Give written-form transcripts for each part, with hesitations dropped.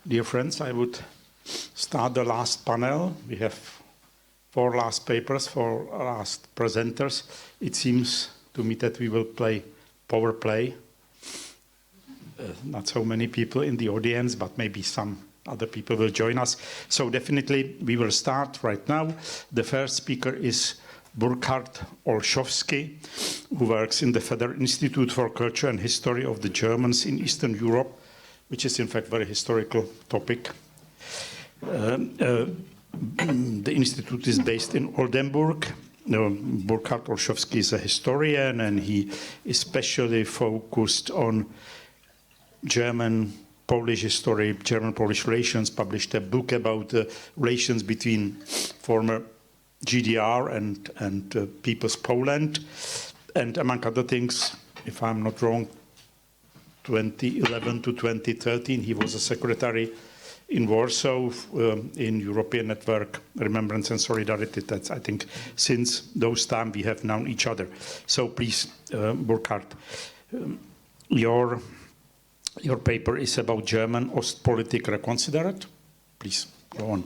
dear friends, I would start the last panel. We have 4 last papers, 4 last presenters. It seems to me that we will play power play. Not so many people in the audience, but maybe some other people will join us. So definitely we will start right now. The first speaker is Burkhard OLSCHOWSKY, who works in the Federal Institute for Culture and History of the Germans in Eastern Europe, which is in fact a very historical topic. The institute is based in Oldenburg. Burkhard OLSCHOWSKY is a historian, and he especially focused on German-Polish history, German-Polish relations, published a book about the relations between former GDR and People's Poland. And among other things, if I'm not wrong, 2011 to 2013, he was a secretary in Warsaw in European Network, Remembrance and Solidarity. That's, I think, since those time we have known each other. So please, Burkhard, your paper is about German Ostpolitik Reconsidered. Please, go on.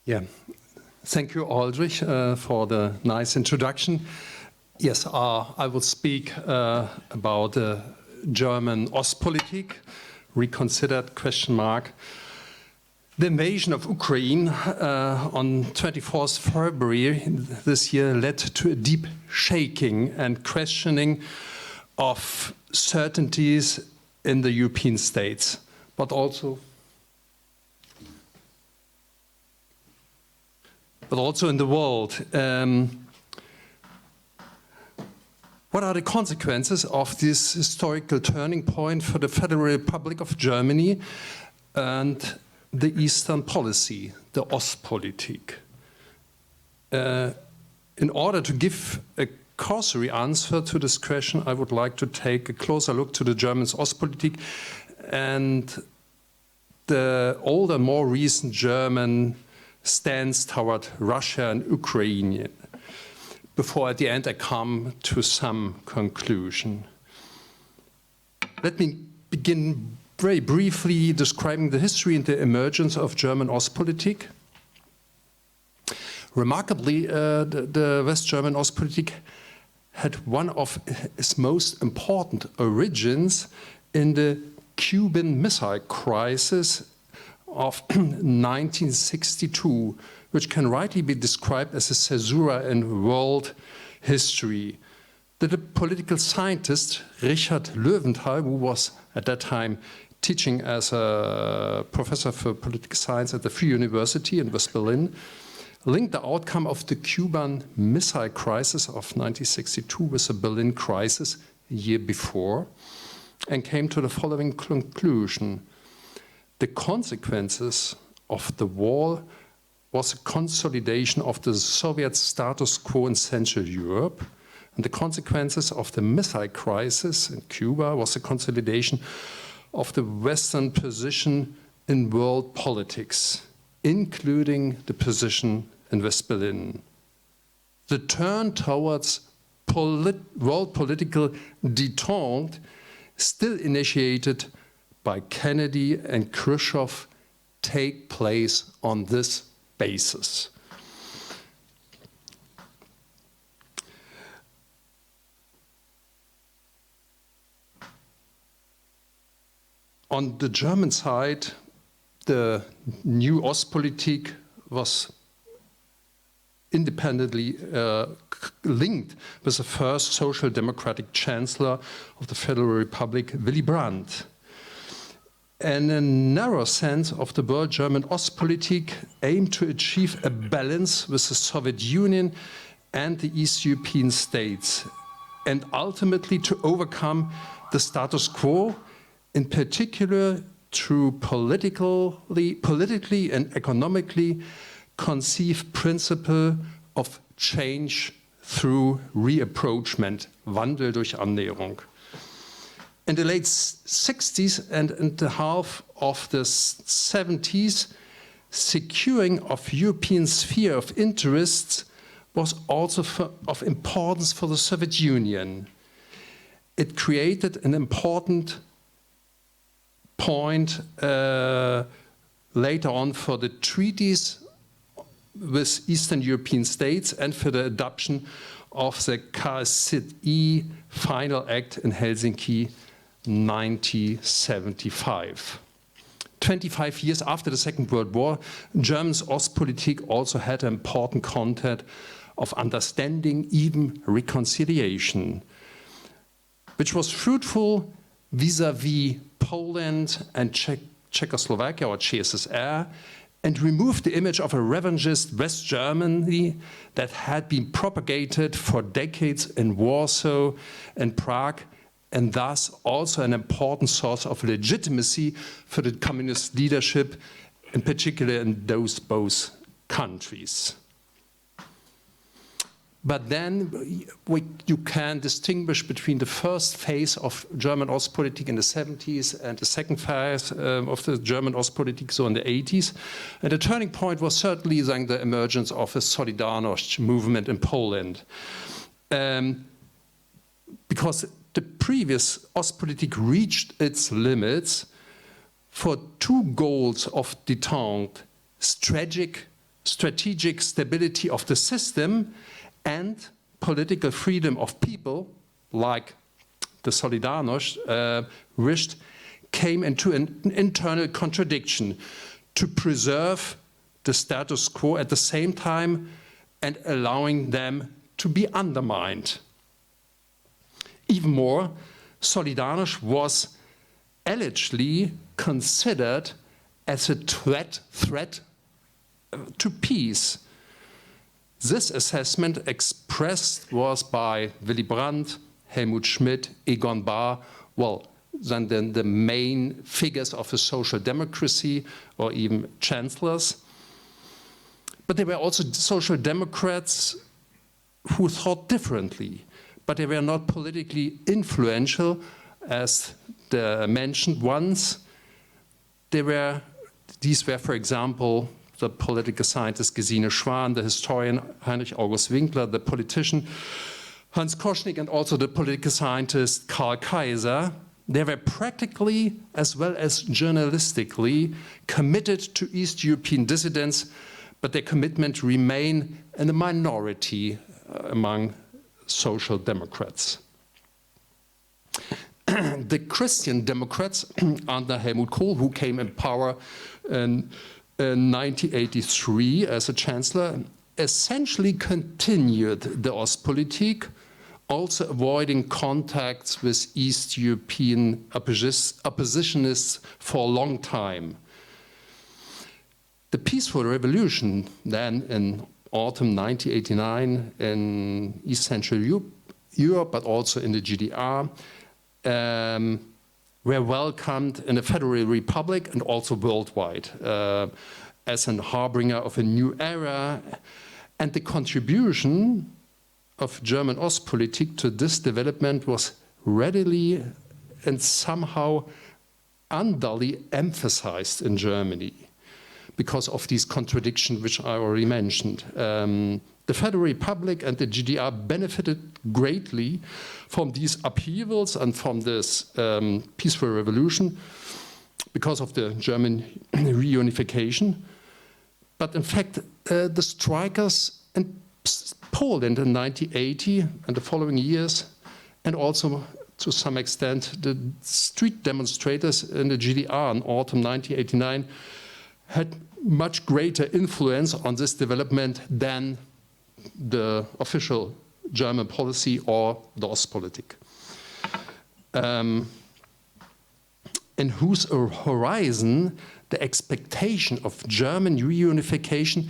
Yeah, thank you, Oldřich, for the nice introduction. Yes, I will speak about the German Ostpolitik, Reconsidered, ? The invasion of Ukraine on 24th February this year led to a deep shaking and questioning of certainties in the European states, but also in the world. What are the consequences of this historical turning point for the Federal Republic of Germany and the Eastern policy, the Ostpolitik? In order to give a cursory answer to this question, I would like to take a closer look to the German Ostpolitik and the older, more recent German stance toward Russia and Ukraine, before at the end I come to some conclusion. Let me begin very briefly describing the history and the emergence of German Ostpolitik. Remarkably, the West German Ostpolitik had one of its most important origins in the Cuban Missile Crisis of 1962, which can rightly be described as a caesura in world history. The political scientist Richard Löwenthal, who was at that time teaching as a professor for political science at the Free University in West Berlin, linked the outcome of the Cuban Missile Crisis of 1962 with the Berlin crisis a year before, and came to the following conclusion. The consequences of the war was a consolidation of the Soviet status quo in Central Europe, and the consequences of the missile crisis in Cuba was a consolidation of the Western position in world politics, including the position in West Berlin. The turn towards world political détente, still initiated by Kennedy and Khrushchev, take place on this basis. On the German side, the new Ostpolitik was independently linked with the first social democratic chancellor of the Federal Republic, Willy Brandt. And a narrow sense of the word German Ostpolitik aimed to achieve a balance with the Soviet Union and the East European states, and ultimately to overcome the status quo, in particular through politically and economically conceived principle of change through reapproachment, Wandel durch Annäherung. In the late 60s and in the half of the 70s, securing of European sphere of interests was also of importance for the Soviet Union. It created an important point later on for the treaties with Eastern European states and for the adoption of the KSZE Final Act in Helsinki 1975. 25 years after the Second World War, Germany's Ostpolitik also had an important content of understanding, even reconciliation, which was fruitful vis-à-vis Poland and Czechoslovakia or CSSR, and removed the image of a revanchist West Germany that had been propagated for decades in Warsaw and Prague, and thus also an important source of legitimacy for the communist leadership, in particular in those both countries. But then you can distinguish between the first phase of German Ostpolitik in the 70s and the second phase of the German Ostpolitik, so in the 80s. And the turning point was certainly the emergence of a Solidarność movement in Poland. Because the previous Ostpolitik reached its limits for two goals of détente: strategic stability of the system and political freedom of people, like the Solidarność wished, came into an internal contradiction to preserve the status quo at the same time and allowing them to be undermined. Even more, Solidarność was allegedly considered as a threat to peace. This assessment expressed was by Willy Brandt, Helmut Schmidt, Egon Bahr, well, then the main figures of a social democracy or even chancellors. But there were also social democrats who thought differently, but they were not politically influential as the mentioned ones. These were, for example, the political scientist Gesine Schwan, the historian Heinrich August Winkler, the politician Hans Koschnick, and also the political scientist Karl Kaiser. They were practically as well as journalistically committed to East European dissidents, but their commitment remained in a minority among social democrats. The Christian Democrats under Helmut Kohl, who came in power in 1983 as a chancellor, essentially continued the Ostpolitik, also avoiding contacts with East European oppositionists for a long time. The peaceful revolution then in autumn 1989 in East Central Europe, but also in the GDR, were welcomed in a federal republic and also worldwide as a harbinger of a new era. And the contribution of German Ostpolitik to this development was readily and somehow unduly emphasized in Germany because of these contradictions which I already mentioned. The Federal Republic and the GDR benefited greatly from these upheavals and from this peaceful revolution because of the German reunification. But in fact, the strikers in Poland in 1980 and the following years, and also to some extent the street demonstrators in the GDR in autumn 1989, had much greater influence on this development than the official German policy or the Ostpolitik. In whose horizon the expectation of German reunification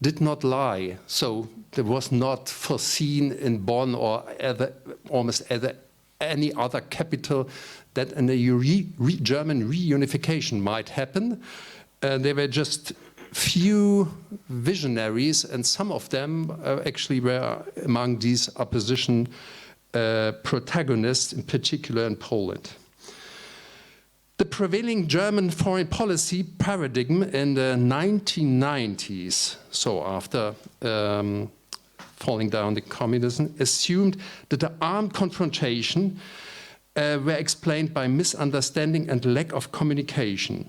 did not lie. So there was not foreseen in Bonn or almost any other capital that a German reunification might happen. There were just few visionaries, and some of them actually were among these opposition protagonists, in particular in Poland. The prevailing German foreign policy paradigm in the 1990s, so after falling down the communism, assumed that the armed confrontation were explained by misunderstanding and lack of communication.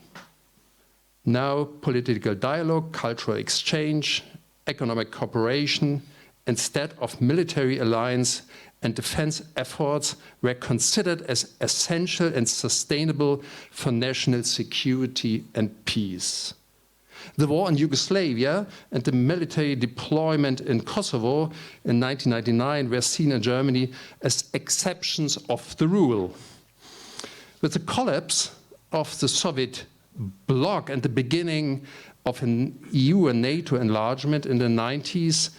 Now, political dialogue, cultural exchange, economic cooperation, instead of military alliance and defense efforts, were considered as essential and sustainable for national security and peace. The war in Yugoslavia and the military deployment in Kosovo in 1999 were seen in Germany as exceptions of the rule. With the collapse of the Soviet bloc and the beginning of an EU and NATO enlargement in the 90s,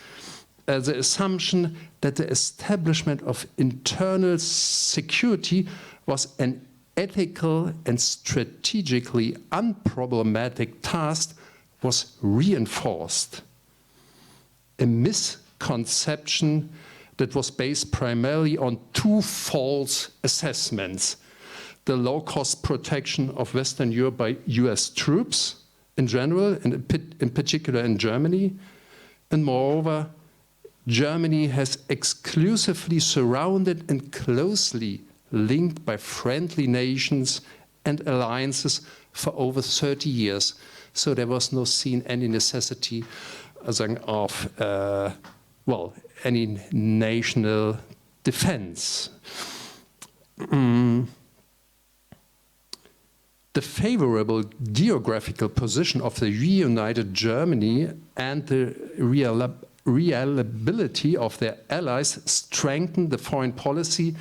the assumption that the establishment of internal security was an ethical and strategically unproblematic task was reinforced. A misconception that was based primarily on two false assessments: the low-cost protection of Western Europe by US troops in general, and in particular in Germany, and moreover, Germany has exclusively surrounded and closely linked by friendly nations and alliances for over 30 years. So there was no seen any necessity of, well, any national defense. The favorable geographical position of the reunited Germany and the reliability of their allies strengthened the foreign policy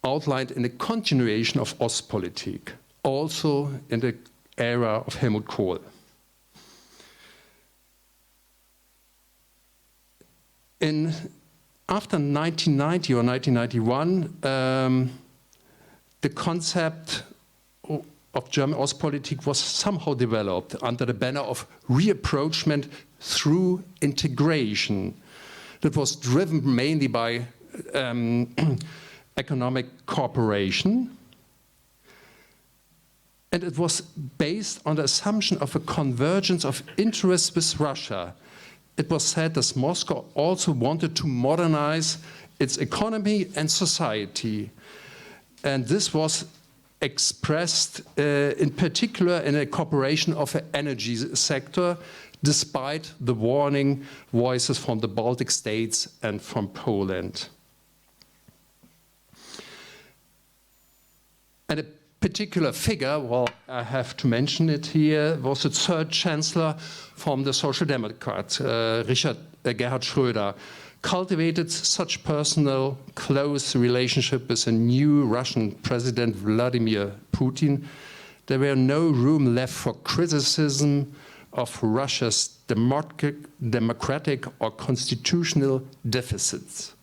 outlined in the continuation of Ostpolitik, also in the era of Helmut Kohl. After 1990 or 1991, the concept of German Ostpolitik was somehow developed under the banner of reapproachment through integration. That was driven mainly by economic cooperation. And it was based on the assumption of a convergence of interests with Russia. It was said that Moscow also wanted to modernize its economy and society. And this was expressed in particular in a cooperation of the energy sector, despite the warning voices from the Baltic states and from Poland. And a particular figure, well, I have to mention it here, was the third chancellor from the Social Democrats, Gerhard Schröder, cultivated such personal, close relationship with a new Russian president, Vladimir Putin. There were no room left for criticism of Russia's democratic or constitutional deficits.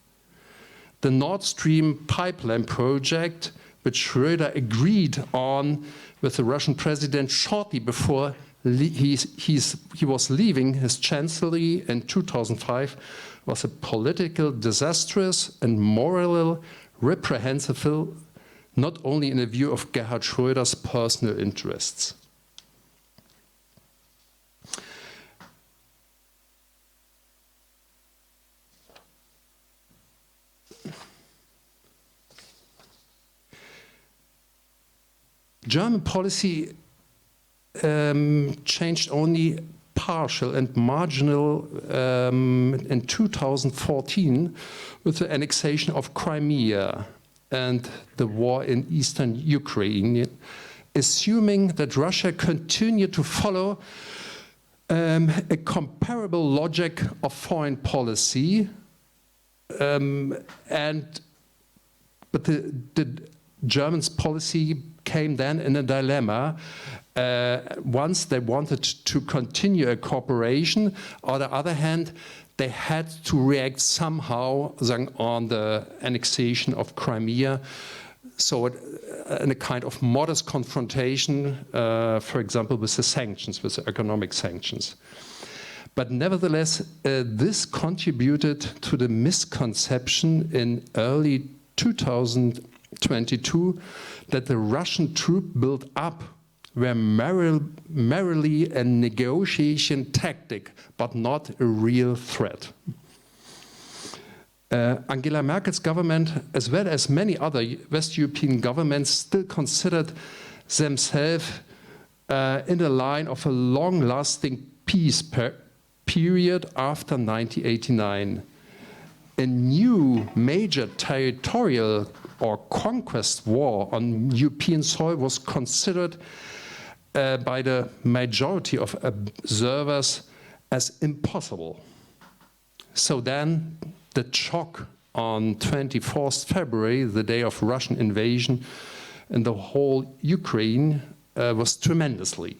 The Nord Stream pipeline project, which Schröder agreed on with the Russian president shortly before he was leaving his chancellery in 2005, was a political disastrous and morally reprehensible, not only in the view of Gerhard Schröder's personal interests. German policy changed only partial and marginal in 2014 with the annexation of Crimea and the war in eastern Ukraine, assuming that Russia continued to follow a comparable logic of foreign policy, but the Germans' policy came then in a dilemma. Once they wanted to continue a cooperation, on the other hand, they had to react somehow on the annexation of Crimea. So in a kind of modest confrontation, for example, with the sanctions, with the economic sanctions. But nevertheless, this contributed to the misconception in early 2000 22 that the Russian troop build-up were merely a negotiation tactic, but not a real threat. Angela Merkel's government, as well as many other West European governments, still considered themselves in the line of a long-lasting peace period after 1989. A new major territorial or conquest war on European soil was considered by the majority of observers as impossible. So then the shock on 24th February, the day of Russian invasion in the whole Ukraine, was tremendously.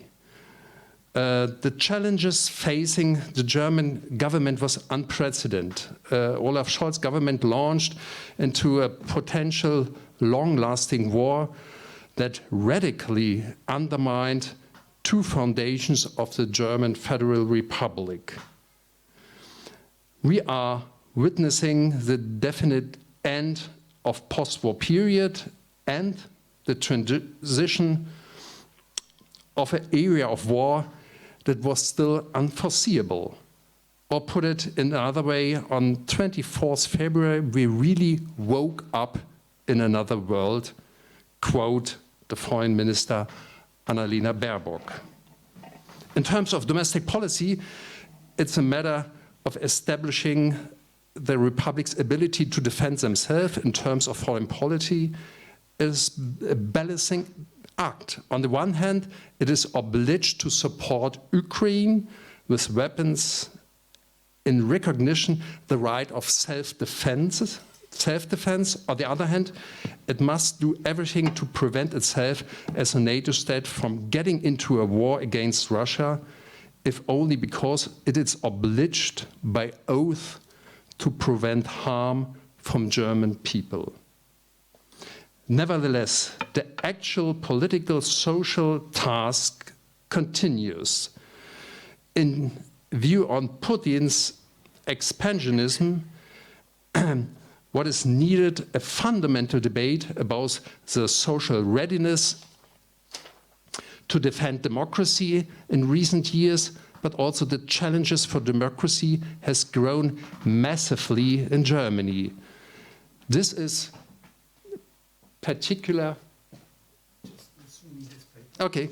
The challenges facing the German government was unprecedented. Olaf Scholz's government launched into a potential long-lasting war that radically undermined two foundations of the German Federal Republic. We are witnessing the definite end of post-war period and the transition of an area of war that was still unforeseeable. Or put it in another way, on 24th February, we really woke up in another world, quote the Foreign Minister Annalena Baerbock. In terms of domestic policy, it's a matter of establishing the Republic's ability to defend themselves in terms of foreign policy. Is a balancing act. On the one hand, it is obliged to support Ukraine with weapons in recognition the right of self-defense. On the other hand, it must do everything to prevent itself as a NATO state from getting into a war against Russia, if only because it is obliged by oath to prevent harm from German people. Nevertheless, the actual political social task continues. In view on Putin's expansionism, what is needed a fundamental debate about the social readiness to defend democracy in recent years, but also the challenges for democracy has grown massively in Germany. This is particular. Okay.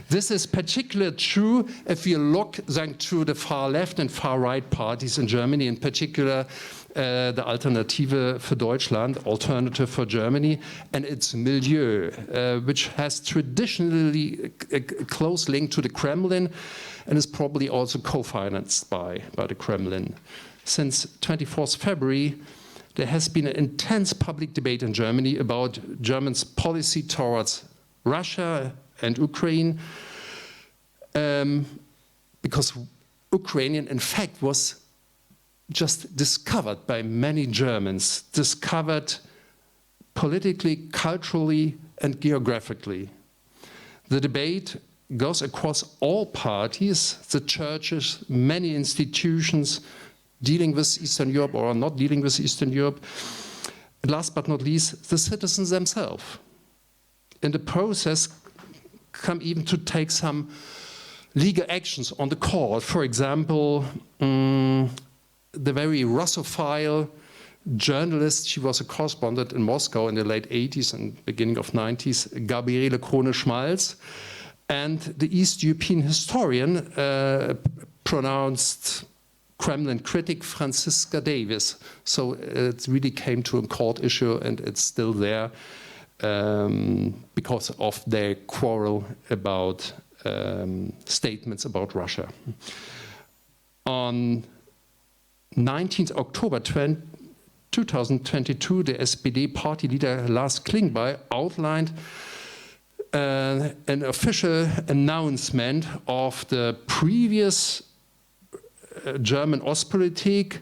This is particularly true if you look then to the far left and far right parties in Germany, in particular the Alternative für Deutschland, Alternative for Germany, and its milieu, which has traditionally a close link to the Kremlin and is probably also co-financed by the Kremlin. Since 24th February, there has been an intense public debate in Germany about Germany's policy towards Russia and Ukraine, because Ukrainian, in fact, was just discovered by many Germans, discovered politically, culturally, and geographically. The debate goes across all parties, the churches, many institutions, dealing with Eastern Europe or not dealing with Eastern Europe. And last but not least, the citizens themselves. In the process, come even to take some legal actions on the court. For example, the very Russophile journalist, she was a correspondent in Moscow in the late 80s and beginning of 90s, Gabriele Krone-Schmalz, and the East European historian pronounced Kremlin critic Franziska Davis. So it really came to a court issue, and it's still there because of their quarrel about statements about Russia. On 19th October 2022, the SPD party leader Lars Klingbeil outlined an official announcement of the previous German Ostpolitik,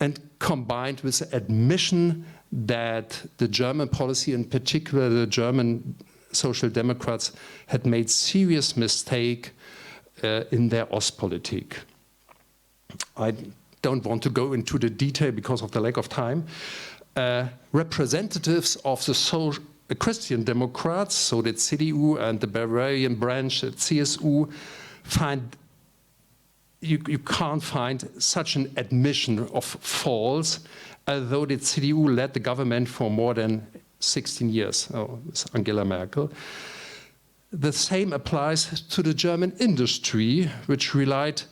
and combined with the admission that the German policy, in particular the German Social Democrats, had made serious mistake in their Ostpolitik. I don't want to go into the detail because of the lack of time. representatives of the Christian Democrats, so the CDU and the Bavarian branch, the CSU, you can't find such an admission of faults, although the CDU led the government for more than 16 years, with Angela Merkel. The same applies to the German industry, which relied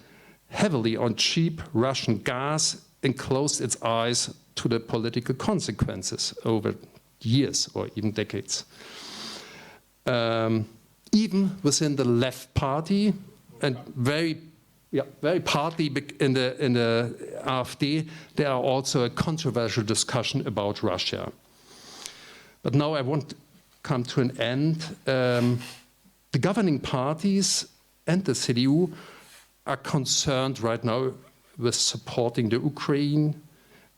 heavily on cheap Russian gas and closed its eyes to the political consequences over years or even decades. Even within the left party, and very partly in the AfD, there are also a controversial discussion about Russia. But now I want to come to an end. The governing parties and the CDU are concerned right now with supporting the Ukraine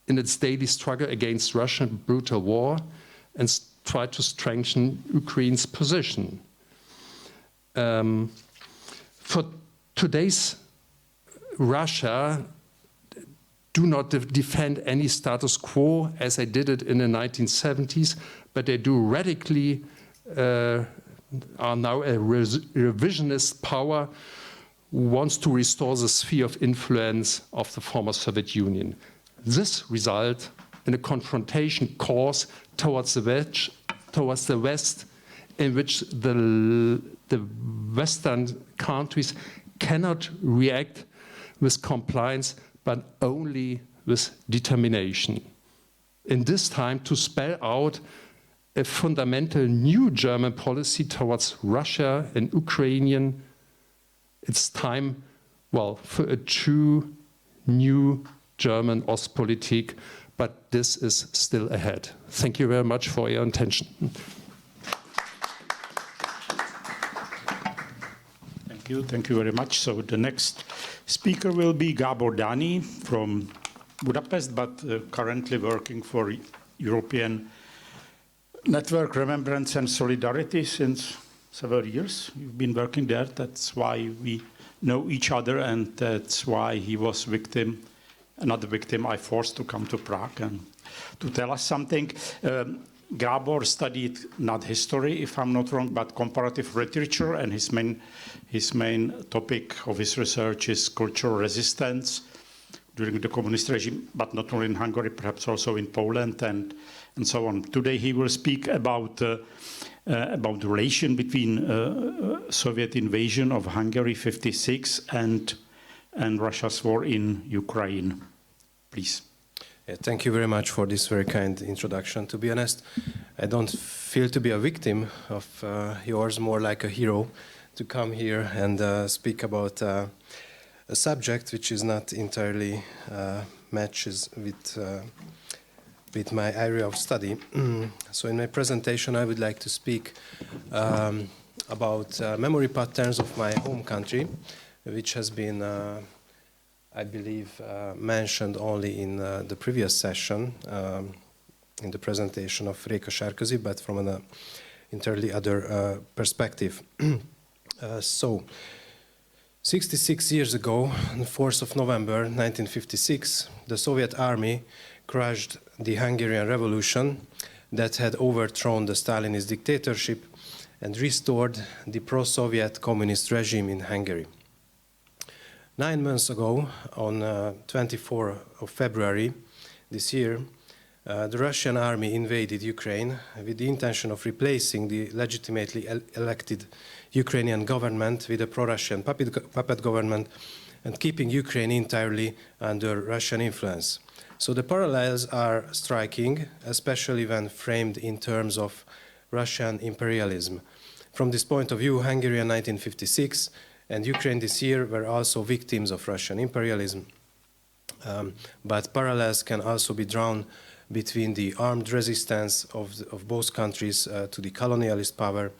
in its daily struggle against Russian brutal war and try to strengthen Ukraine's position. For today's Russia do not defend any status quo as they did it in the 1970s, but they do radically are now a revisionist power who wants to restore the sphere of influence of the former Soviet Union. This results in a confrontation course towards the West, in which the Western countries cannot react with compliance, but only with determination. In this time, to spell out a fundamental new German policy towards Russia and Ukrainian, it's time, well, for a true new German Ostpolitik, but this is still ahead. Thank you very much for your attention. Thank you very much. So the next speaker will be Gábor DANYI from Budapest, but currently working for European Network Remembrance and Solidarity since several years. You've been working there, that's why we know each other, and that's why he was another victim I forced to come to Prague and to tell us something. Gábor studied not history, if I'm not wrong, but comparative literature, and his main topic of his research is cultural resistance during the communist regime, but not only in Hungary, perhaps also in Poland and so on. Today he will speak about the relation between Soviet invasion of Hungary '56 and Russia's war in Ukraine. Please. Yeah, thank you very much for this very kind introduction. To be honest, I don't feel to be a victim of yours, more like a hero, to come here and speak about a subject which is not entirely matches with my area of study. So in my presentation I would like to speak about memory patterns of my home country, which has been I believe mentioned only in the previous session in the presentation of Reconsidered, but from an entirely other perspective. So 66 years ago, on the 4th of November 1956, the Soviet army crushed the Hungarian Revolution that had overthrown the Stalinist dictatorship and restored the pro-Soviet communist regime in Hungary. 9 months ago, on 24th of February this year, the Russian army invaded Ukraine with the intention of replacing the legitimately elected Ukrainian government with a pro-Russian puppet government and keeping Ukraine entirely under Russian influence. So the parallels are striking, especially when framed in terms of Russian imperialism. From this point of view, Hungary in 1956 and Ukraine this year were also victims of Russian imperialism. But parallels can also be drawn between the armed resistance of both countries to the colonialist power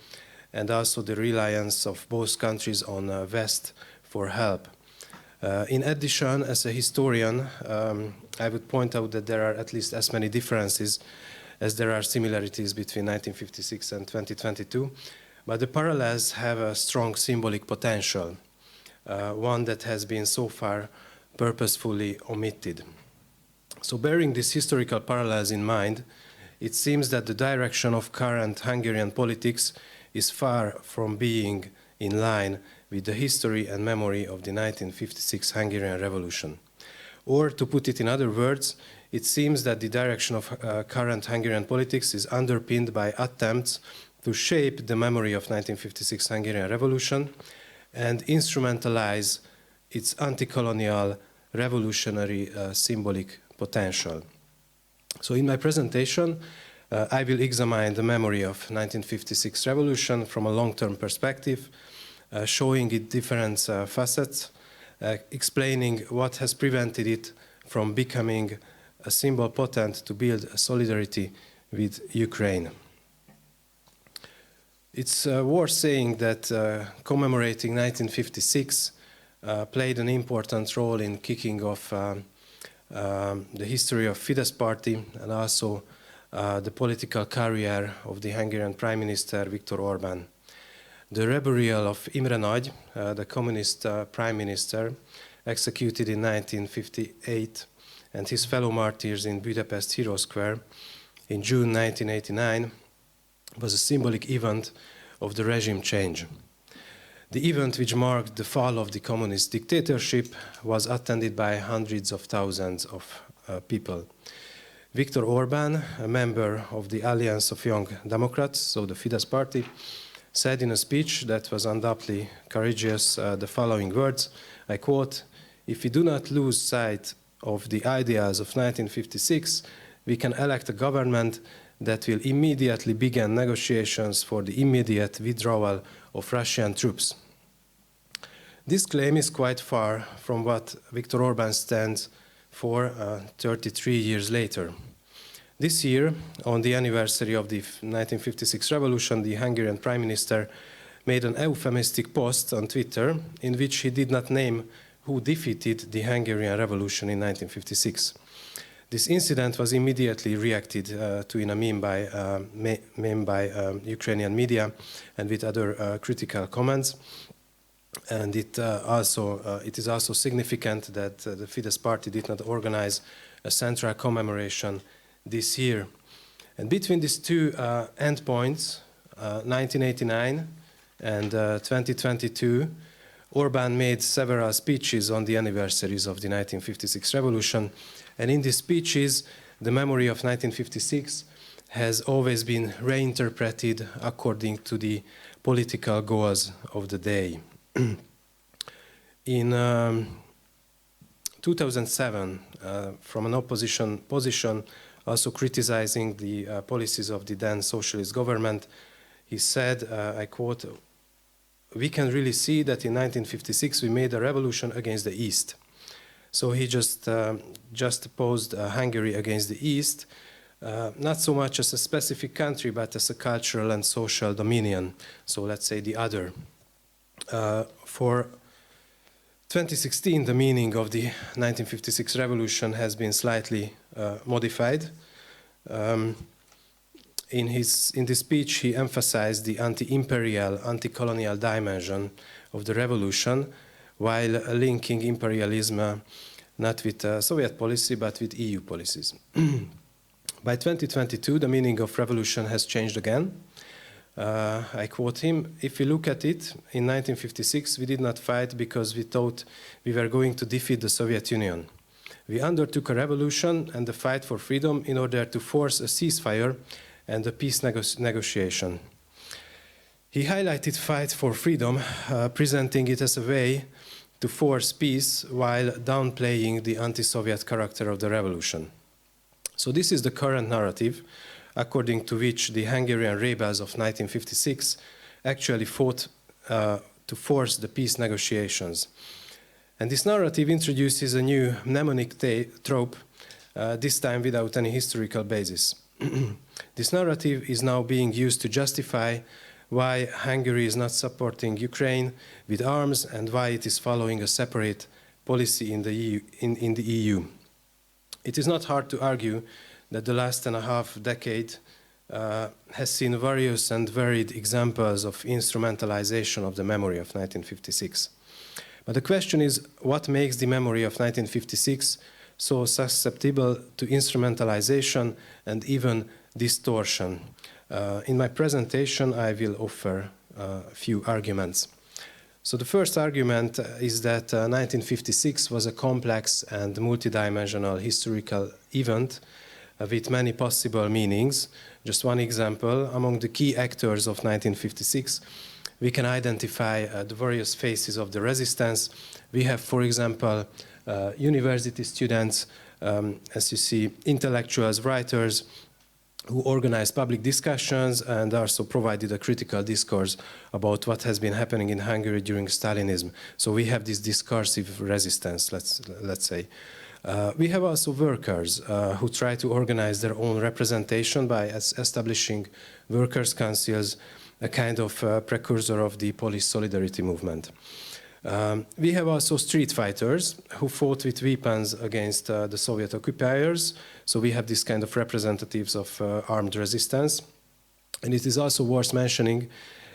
and also the reliance of both countries on West for help. In addition, as a historian, I would point out that there are at least as many differences as there are similarities between 1956 and 2022. But the parallels have a strong symbolic potential, one that has been so far purposefully omitted. So bearing these historical parallels in mind, it seems that the direction of current Hungarian politics is far from being in line with the history and memory of the 1956 Hungarian Revolution. Or, to put it in other words, it seems that the direction of current Hungarian politics is underpinned by attempts to shape the memory of 1956 Hungarian Revolution and instrumentalize its anti-colonial revolutionary symbolic potential. So in my presentation, I will examine the memory of 1956 revolution from a long-term perspective, showing it different facets, explaining what has prevented it from becoming a symbol potent to build a solidarity with Ukraine. It's worth saying that commemorating 1956 played an important role in kicking off the history of Fidesz party and also the political career of the Hungarian Prime Minister Viktor Orbán. The reburial of Imre Nagy, the communist prime minister, executed in 1958, and his fellow martyrs in Budapest Hero Square in June 1989 was a symbolic event of the regime change. The event, which marked the fall of the communist dictatorship, was attended by hundreds of thousands of people. Viktor Orbán, a member of the Alliance of Young Democrats, so the Fidesz party, said in a speech that was undoubtedly courageous the following words, I quote, "If we do not lose sight of the ideas of 1956, we can elect a government that will immediately begin negotiations for the immediate withdrawal of Russian troops." This claim is quite far from what Viktor Orbán stands for 33 years later. This year, on the anniversary of the 1956 revolution, the Hungarian Prime Minister made an euphemistic post on Twitter in which he did not name who defeated the Hungarian Revolution in 1956. This incident was immediately reacted to in a meme by Ukrainian media and with other critical comments. And it is also significant that the Fidesz party did not organize a central commemoration this year. And between these two endpoints, 1989 and 2022, Orbán made several speeches on the anniversaries of the 1956 revolution. And in these speeches, the memory of 1956 has always been reinterpreted according to the political goals of the day. In 2007, from an opposition position, also criticizing the policies of the then socialist government, he said, I quote, "We can really see that in 1956 we made a revolution against the East." So he just posed Hungary against the East, not so much as a specific country, but as a cultural and social dominion. So let's say the other. For 2016, the meaning of the 1956 revolution has been slightly modified. In this speech, he emphasized the anti-imperial, anti-colonial dimension of the revolution, while linking imperialism not with Soviet policy, but with EU policies. By 2022, the meaning of revolution has changed again. I quote him, "If we look at it, in 1956 we did not fight because we thought we were going to defeat the Soviet Union. We undertook a revolution and the fight for freedom in order to force a ceasefire and a peace negotiation." He highlighted fight for freedom, presenting it as a way to force peace while downplaying the anti-Soviet character of the revolution. So this is the current narrative, according to which the Hungarian rebels of 1956 actually fought to force the peace negotiations. And this narrative introduces a new mnemonic trope, this time without any historical basis. This narrative is now being used to justify why Hungary is not supporting Ukraine with arms and why it is following a separate policy in the EU. It is not hard to argue that the last and a half decade has seen various and varied examples of instrumentalization of the memory of 1956. But the question is, what makes the memory of 1956 so susceptible to instrumentalization and even distortion. In my presentation, I will offer a few arguments. So the first argument is that 1956 was a complex and multidimensional historical event with many possible meanings. Just one example, among the key actors of 1956, we can identify the various phases of the resistance. We have, for example, university students, as you see, intellectuals, writers, who organized public discussions and also provided a critical discourse about what has been happening in Hungary during Stalinism. So we have this discursive resistance, let's say. We have also workers who try to organize their own representation by establishing workers' councils, a kind of precursor of the Polish solidarity movement. We have also street fighters who fought with weapons against the Soviet occupiers. So we have this kind of representatives of armed resistance. And it is also worth mentioning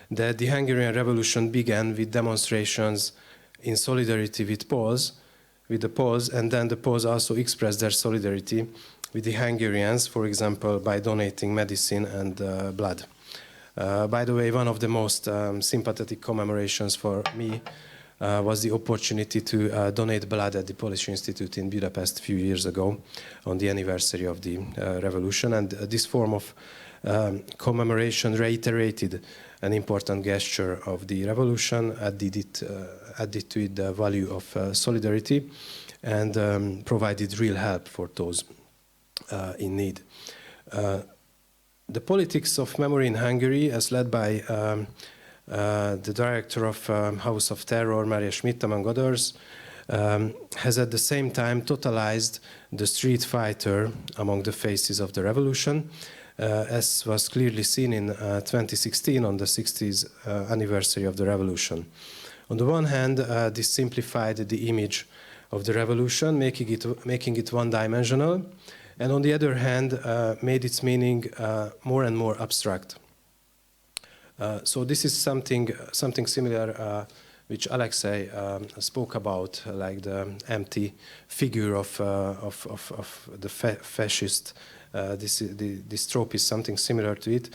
that the Hungarian Revolution began with demonstrations in solidarity with the Poles, and then the Poles also expressed their solidarity with the Hungarians, for example, by donating medicine and blood. By the way, one of the most sympathetic commemorations for me was the opportunity to donate blood at the Polish Institute in Budapest a few years ago on the anniversary of the revolution. And this form of commemoration reiterated an important gesture of the revolution, added to it the value of solidarity, and provided real help for those in need. The politics of memory in Hungary, as led by the director of House of Terror, Maria Schmidt, among others, has at the same time totalized the street fighter among the faces of the revolution, as was clearly seen in 2016 on the 60th anniversary of the revolution. On the one hand, this simplified the image of the revolution, making it one-dimensional, and on the other hand, made its meaning more and more abstract. So this is something similar which Alexei spoke about, like the empty figure of the fascist. This trope is something similar to it.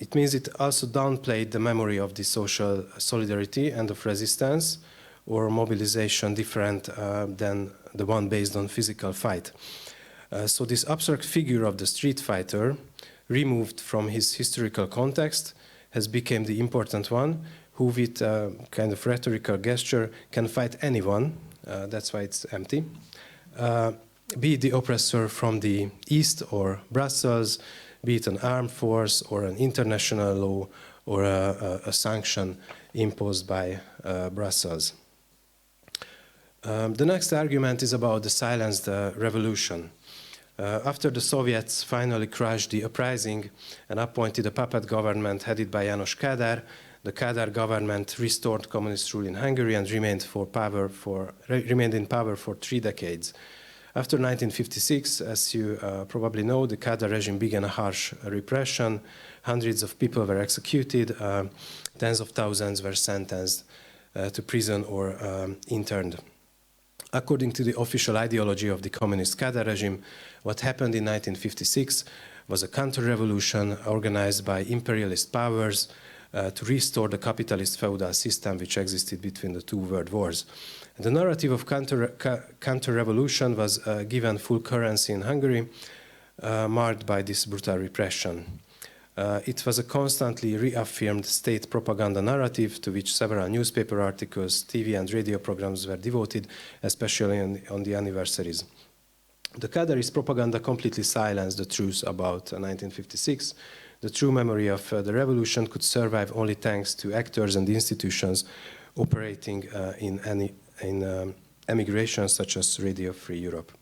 It means it also downplayed the memory of the social solidarity and of resistance or mobilization different than the one based on physical fight. So this abstract figure of the street fighter, removed from his historical context, has become the important one, who with a kind of rhetorical gesture can fight anyone, that's why it's empty, be it the oppressor from the East or Brussels, be it an armed force or an international law or a sanction imposed by Brussels. The next argument is about the silenced revolution. After the Soviets finally crushed the uprising and appointed a puppet government headed by János Kádár, the Kádár government restored communist rule in Hungary and remained in power for 3 decades. After 1956, as you probably know, the Kádár regime began a harsh repression. Hundreds of people were executed, tens of thousands were sentenced to prison or interned. According to the official ideology of the communist Kádár regime, what happened in 1956 was a counter-revolution organized by imperialist powers to restore the capitalist feudal system which existed between the 2 world wars. And the narrative of counter-revolution was given full currency in Hungary, marked by this brutal repression. It was a constantly reaffirmed state propaganda narrative to which several newspaper articles, TV and radio programs were devoted, especially on the anniversaries. The Kádárist propaganda completely silenced the truth about 1956. The true memory of the revolution could survive only thanks to actors and institutions operating in emigration, such as Radio Free Europe.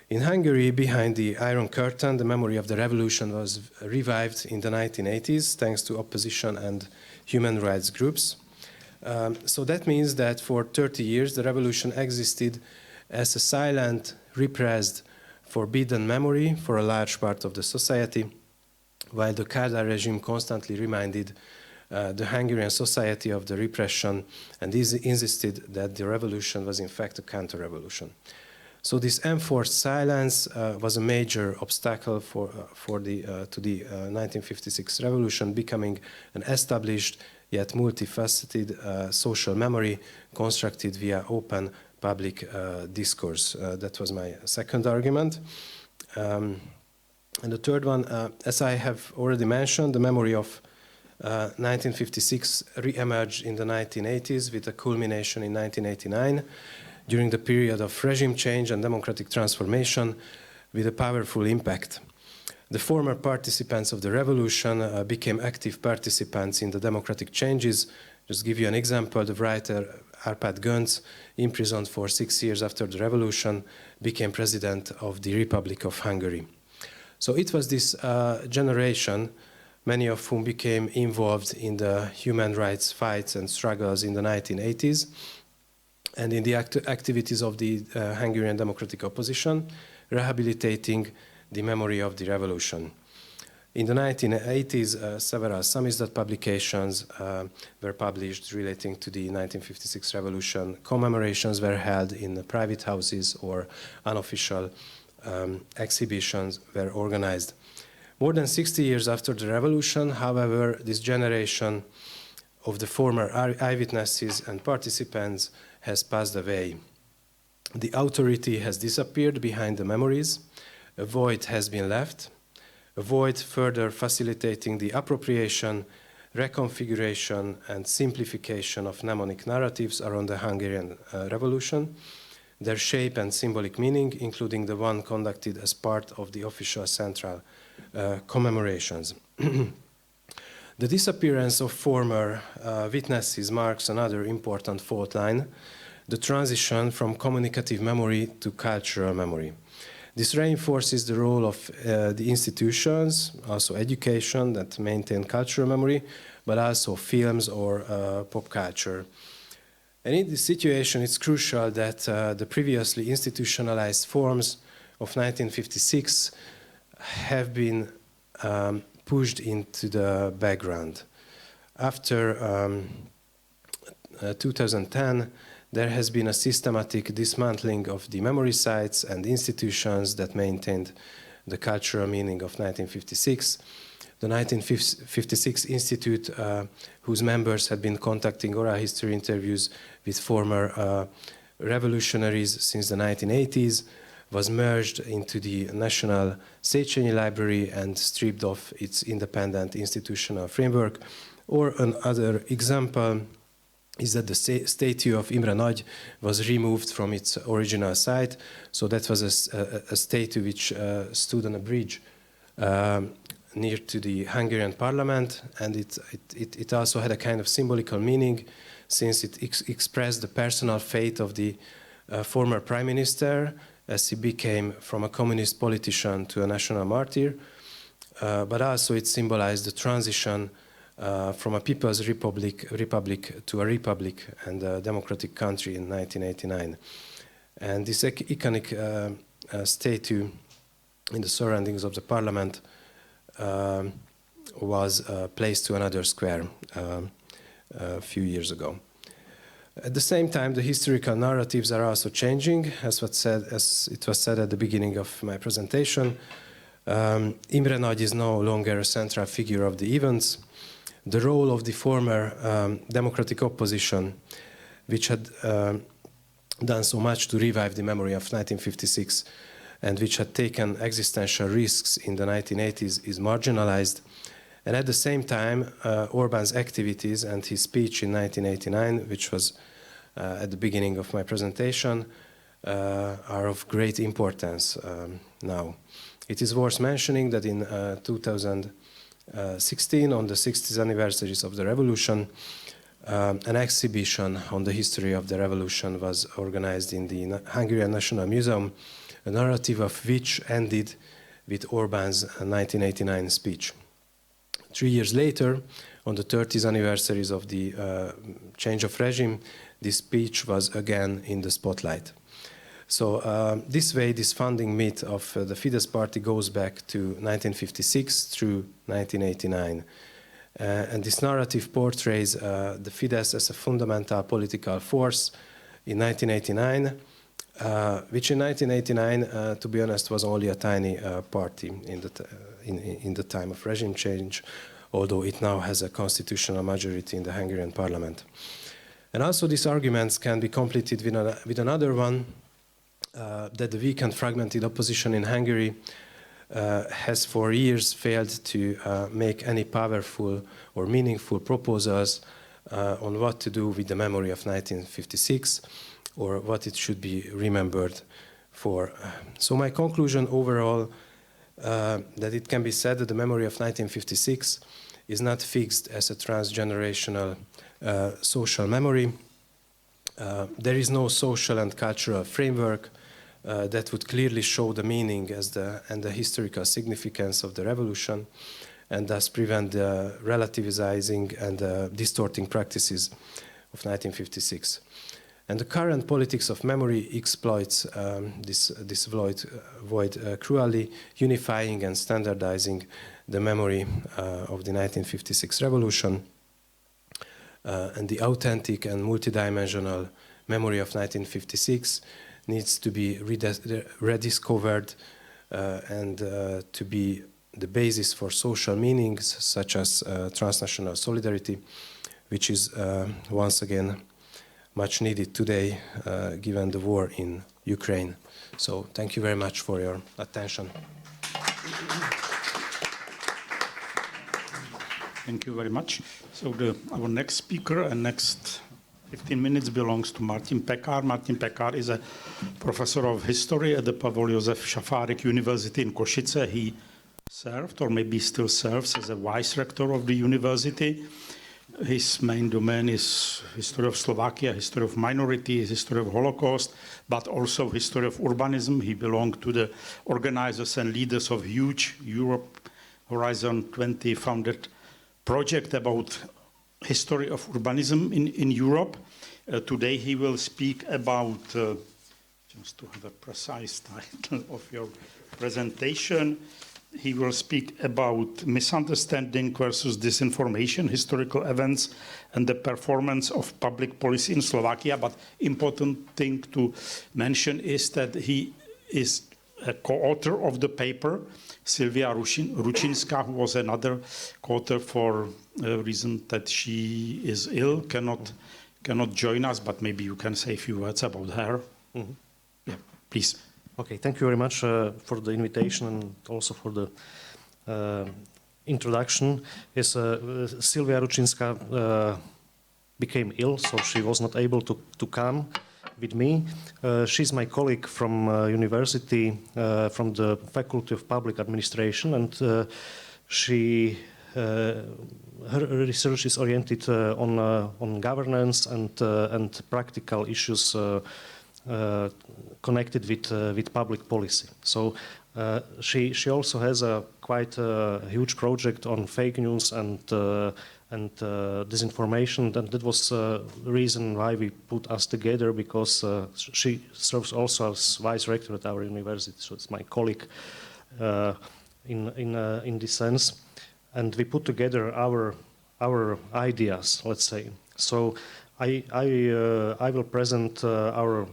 In Hungary, behind the Iron Curtain, the memory of the revolution was revived in the 1980s thanks to opposition and human rights groups. So that means that for 30 years the revolution existed as a silent, repressed, forbidden memory for a large part of the society, while the Kádár regime constantly reminded the Hungarian society of the repression, and insisted that the revolution was in fact a counter-revolution. So this enforced silence was a major obstacle to the 1956 revolution, becoming an established yet multifaceted social memory constructed via open public discourse. That was my second argument. And the third one, as I have already mentioned, the memory of 1956 re-emerged in the 1980s with a culmination in 1989 during the period of regime change and democratic transformation with a powerful impact. The former participants of the revolution became active participants in the democratic changes. Just give you an example, the writer Árpád Gönc, imprisoned for 6 years after the revolution, became president of the Republic of Hungary. So it was this generation, many of whom became involved in the human rights fights and struggles in the 1980s and in the activities of the Hungarian democratic opposition, rehabilitating the memory of the revolution. In the 1980s, several samizdat publications were published relating to the 1956 revolution. Commemorations were held in private houses, or unofficial exhibitions were organized. More than 60 years after the revolution, however, this generation of the former eyewitnesses and participants has passed away. The authority has disappeared behind the memories. A void has been left, a void further facilitating the appropriation, reconfiguration, and simplification of mnemonic narratives around the Hungarian Revolution, their shape and symbolic meaning, including the one conducted as part of the official central commemorations. The disappearance of former witnesses marks another important fault line, the transition from communicative memory to cultural memory. This reinforces the role of the institutions, also education, that maintain cultural memory, but also films or pop culture. And in this situation, it's crucial that the previously institutionalized forms of 1956 have been pushed into the background. After 2010, there has been a systematic dismantling of the memory sites and institutions that maintained the cultural meaning of 1956. The 1956 Institute, whose members had been conducting oral history interviews with former revolutionaries since the 1980s, was merged into the National Széchenyi Library and stripped of its independent institutional framework. Or another example is that the statue of Imre Nagy was removed from its original site. So that was a statue which stood on a bridge near to the Hungarian parliament, and it also had a kind of symbolical meaning, since it expressed the personal fate of the former prime minister, as he became from a communist politician to a national martyr, but also it symbolized the transition from a people's republic to a republic and a democratic country in 1989. And this iconic statue in the surroundings of the parliament was placed to another square a few years ago. At the same time, the historical narratives are also changing, as it was said at the beginning of my presentation. Imre Nagy is no longer a central figure of the events. The role of the former democratic opposition, which had done so much to revive the memory of 1956 and which had taken existential risks in the 1980s, is marginalized. And at the same time, Orbán's activities and his speech in 1989, which was at the beginning of my presentation, are of great importance now. It is worth mentioning that in 2016, on the 60th anniversary of the revolution, an exhibition on the history of the revolution was organized in the Hungarian National Museum, a narrative of which ended with Orbán's 1989 speech. 3 years later, on the 30th anniversary of the change of regime, this speech was again in the spotlight. So this way, this founding myth of the Fidesz party goes back to 1956 through 1989. And this narrative portrays the Fidesz as a fundamental political force in 1989, which in 1989, to be honest, was only a tiny party in the time of regime change, although it now has a constitutional majority in the Hungarian parliament. And also these arguments can be completed with another one, that the weak and fragmented opposition in Hungary has for years failed to make any powerful or meaningful proposals on what to do with the memory of 1956 or what it should be remembered for. So my conclusion overall, that it can be said that the memory of 1956 is not fixed as a transgenerational social memory. There is no social and cultural framework that would clearly show the meaning and the historical significance of the revolution, and thus prevent the relativizing and distorting practices of 1956. And the current politics of memory exploits this void cruelly, unifying and standardizing the memory of the 1956 revolution. And the authentic and multidimensional memory of 1956 needs to be rediscovered and to be the basis for social meanings such as transnational solidarity, which is once again much needed today given the war in Ukraine. So thank you very much for your attention. Thank you very much. So our next speaker and next 15 minutes belongs to Martin PEKÁR. Martin PEKÁR is a professor of history at the Pavol Jozef Šafárik University in Košice. He served, or maybe still serves, as a vice rector of the university. His main domain is history of Slovakia, history of minorities, history of Holocaust, but also history of urbanism. He belonged to the organizers and leaders of huge Europe Horizon 20 founded project about history of urbanism in Europe. Today he will speak about, just to have a precise title of your presentation, he will speak about misunderstanding versus disinformation, historical events, and the performance of public policy in Slovakia. But important thing to mention is that he is a co-author of the paper. Silvia RUČINSKÁ, who was another co-author for a reason that she is ill, cannot join us, but maybe you can say a few words about her. Mm-hmm. Yeah, please. Okay, thank you very much for the invitation and also for the introduction. Yes, Silvia RUČINSKÁ became ill, so she was not able to come with me. She's my colleague from university, from the Faculty of Public Administration, and her research is oriented on governance and practical issues connected with public policy. So she also has a quite huge project on fake news and disinformation. That was the reason why we put us together, because she serves also as vice rector at our university, so it's my colleague in this sense, and we put together our ideas, let's say. So I will present our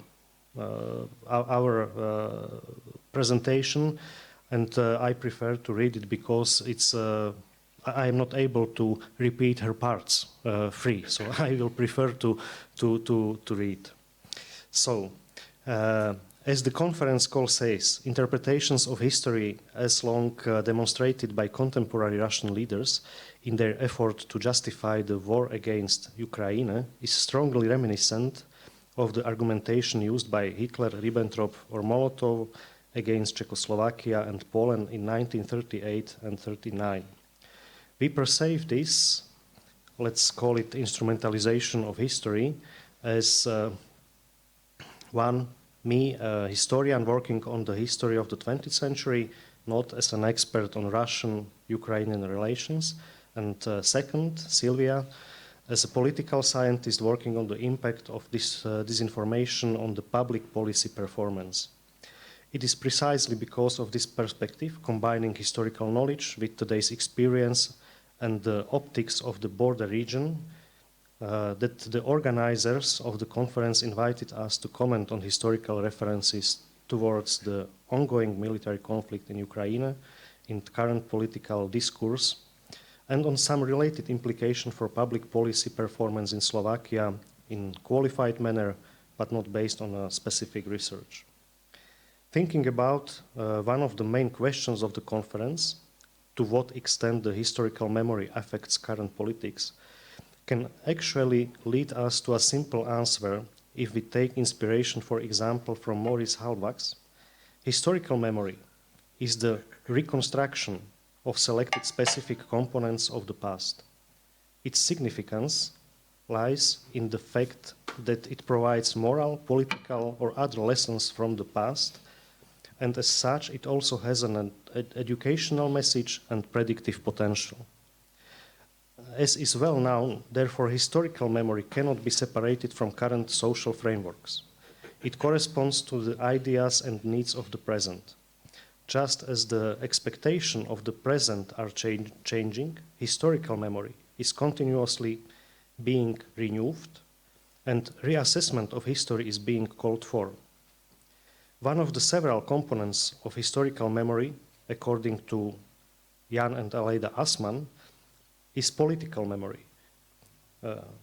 presentation, and I prefer to read it because it's I am not able to repeat her parts free, so I will prefer to read. So, as the conference call says, interpretations of history as long demonstrated by contemporary Russian leaders in their effort to justify the war against Ukraine is strongly reminiscent of the argumentation used by Hitler, Ribbentrop or Molotov against Czechoslovakia and Poland in 1938 and 39. We perceive this, let's call it instrumentalization of history, as me, a historian working on the history of the 20th century, not as an expert on Russian-Ukrainian relations, and second, Silvia, as a political scientist working on the impact of this disinformation on the public policy performance. It is precisely because of this perspective, combining historical knowledge with today's experience and the optics of the border region, that the organizers of the conference invited us to comment on historical references towards the ongoing military conflict in Ukraine, in current political discourse, and on some related implication for public policy performance in Slovakia in qualified manner, but not based on a specific research. Thinking about one of the main questions of the conference, to what extent the historical memory affects current politics, can actually lead us to a simple answer if we take inspiration, for example, from Maurice Halbwachs. Historical memory is the reconstruction of selected specific components of the past. Its significance lies in the fact that it provides moral, political, or other lessons from the past, and as such it also has an educational message and predictive potential. As is well known, therefore, historical memory cannot be separated from current social frameworks. It corresponds to the ideas and needs of the present. Just as the expectation of the present are changing, historical memory is continuously being renewed, and reassessment of history is being called for. One of the several components of historical memory, according to Jan and Aleida Assmann, is political memory,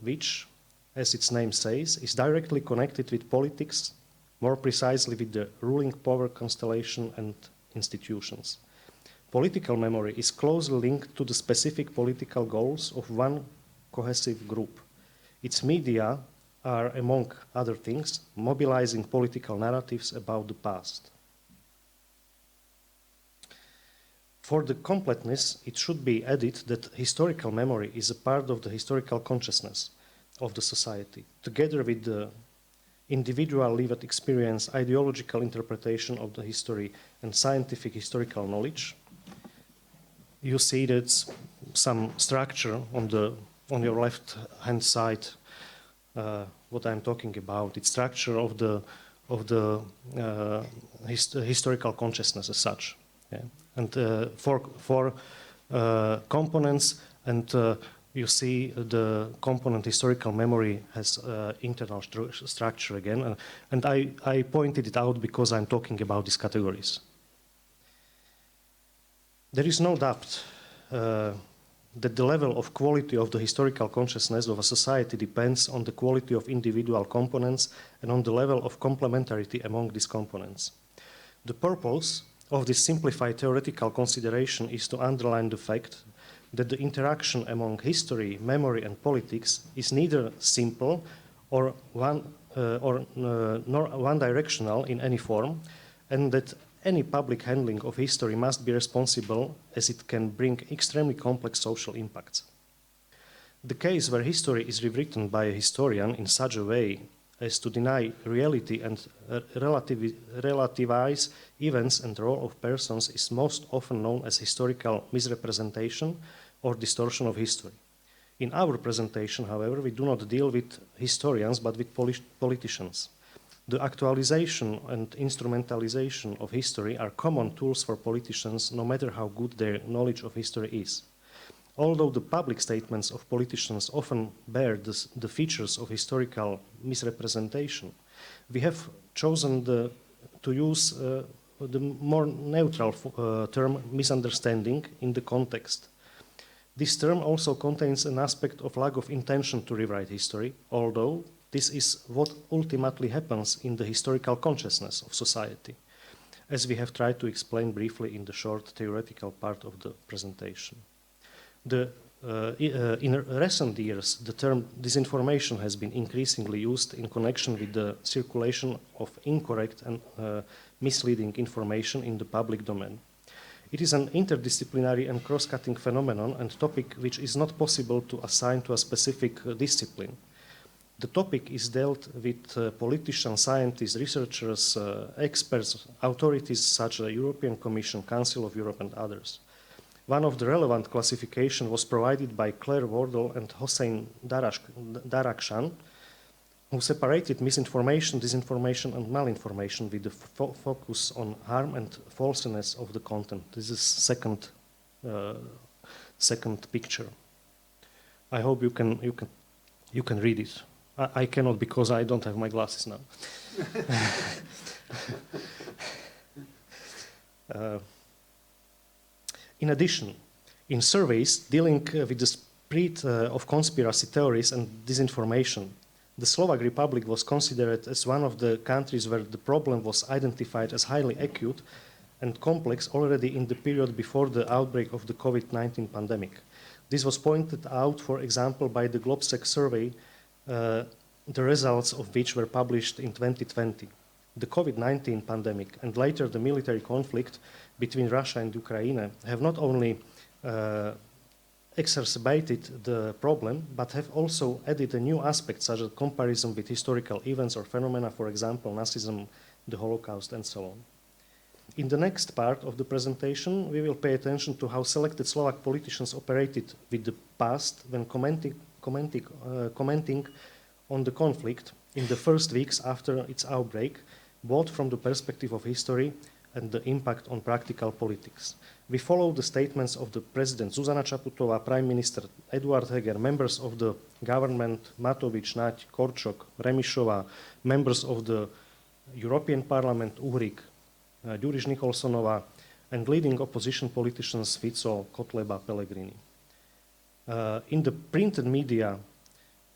which, as its name says, is directly connected with politics, more precisely with the ruling power constellation and institutions. Political memory is closely linked to the specific political goals of one cohesive group. Its media are, among other things, mobilizing political narratives about the past. For the completeness, it should be added that historical memory is a part of the historical consciousness of the society, together with the individual lived experience, ideological interpretation of the history, and scientific historical knowledge. You see that some structure on your left-hand side, what I'm talking about. It's structure of the historical consciousness as such. Yeah. And four components, and you see the component historical memory has internal structure again, and I pointed it out because I'm talking about these categories. There is no doubt that the level of quality of the historical consciousness of a society depends on the quality of individual components and on the level of complementarity among these components. The purpose of this simplified theoretical consideration is to underline the fact that the interaction among history, memory, and politics is neither simple nor one-directional in any form, and that any public handling of history must be responsible, as it can bring extremely complex social impacts. The case where history is rewritten by a historian in such a way as to deny reality and relativize events and the role of persons is most often known as historical misrepresentation or distortion of history. In our presentation, however, we do not deal with historians but with politicians. The actualization and instrumentalization of history are common tools for politicians, no matter how good their knowledge of history is. Although the public statements of politicians often bear the features of historical misrepresentation, we have chosen to use the more neutral term misunderstanding in the context. This term also contains an aspect of lack of intention to rewrite history, although this is what ultimately happens in the historical consciousness of society, as we have tried to explain briefly in the short theoretical part of the presentation. In recent years, the term disinformation has been increasingly used in connection with the circulation of incorrect and misleading information in the public domain. It is an interdisciplinary and cross-cutting phenomenon and topic which is not possible to assign to a specific discipline. The topic is dealt with politicians, scientists, researchers, experts, authorities such as the European Commission, Council of Europe, and others. One of the relevant classifications was provided by Claire Wardle and Hossein Darakhshan, who separated misinformation, disinformation, and malinformation with the focus on harm and falseness of the content. This is second second picture. I hope you can read it. I cannot because I don't have my glasses now. In addition, in surveys dealing with the spread of conspiracy theories and disinformation, the Slovak Republic was considered as one of the countries where the problem was identified as highly acute and complex already in the period before the outbreak of the COVID-19 pandemic. This was pointed out, for example, by the Globsec survey, the results of which were published in 2020. The COVID-19 pandemic and later the military conflict between Russia and Ukraine have not only exacerbated the problem, but have also added a new aspect such as comparison with historical events or phenomena, for example, Nazism, the Holocaust, and so on. In the next part of the presentation, we will pay attention to how selected Slovak politicians operated with the past when commenting on the conflict in the first weeks after its outbreak, both from the perspective of history and the impact on practical politics. We follow the statements of the President Zuzana Čaputová, Prime Minister Eduard Heger, members of the government Matovič, Naď, Korčok, Remišová, members of the European Parliament Uhrik, Ďuriš Nicholsonová, and leading opposition politicians Fico, Kotleba, Pellegrini. In the printed media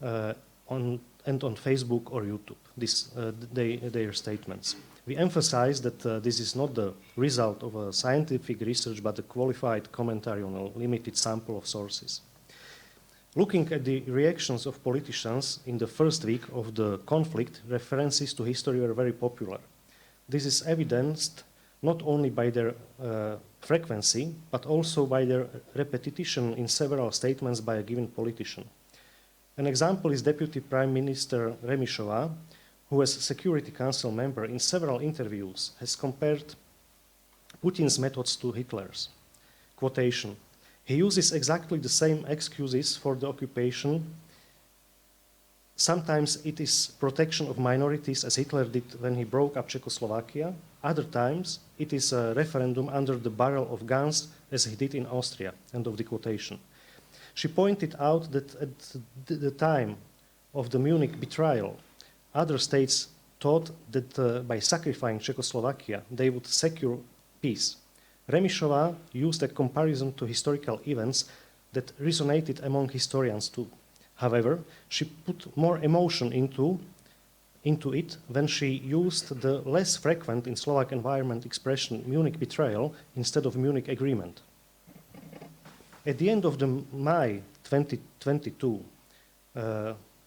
and on Facebook or YouTube, their statements. We emphasize that this is not the result of a scientific research, but a qualified commentary on a limited sample of sources. Looking at the reactions of politicians in the first week of the conflict, references to history were very popular. This is evidenced not only by their frequency, but also by their repetition in several statements by a given politician. An example is Deputy Prime Minister Remišová, who as a Security Council member in several interviews has compared Putin's methods to Hitler's. Quotation, he uses exactly the same excuses for the occupation. Sometimes it is protection of minorities as Hitler did when he broke up Czechoslovakia. Other times it is a referendum under the barrel of guns as he did in Austria. End of the quotation. She pointed out that at the time of the Munich betrayal, other states thought that by sacrificing Czechoslovakia, they would secure peace. Remišová used a comparison to historical events that resonated among historians too. However, she put more emotion into it when she used the less frequent in Slovak environment expression Munich betrayal instead of Munich agreement. At the end of the May 2022,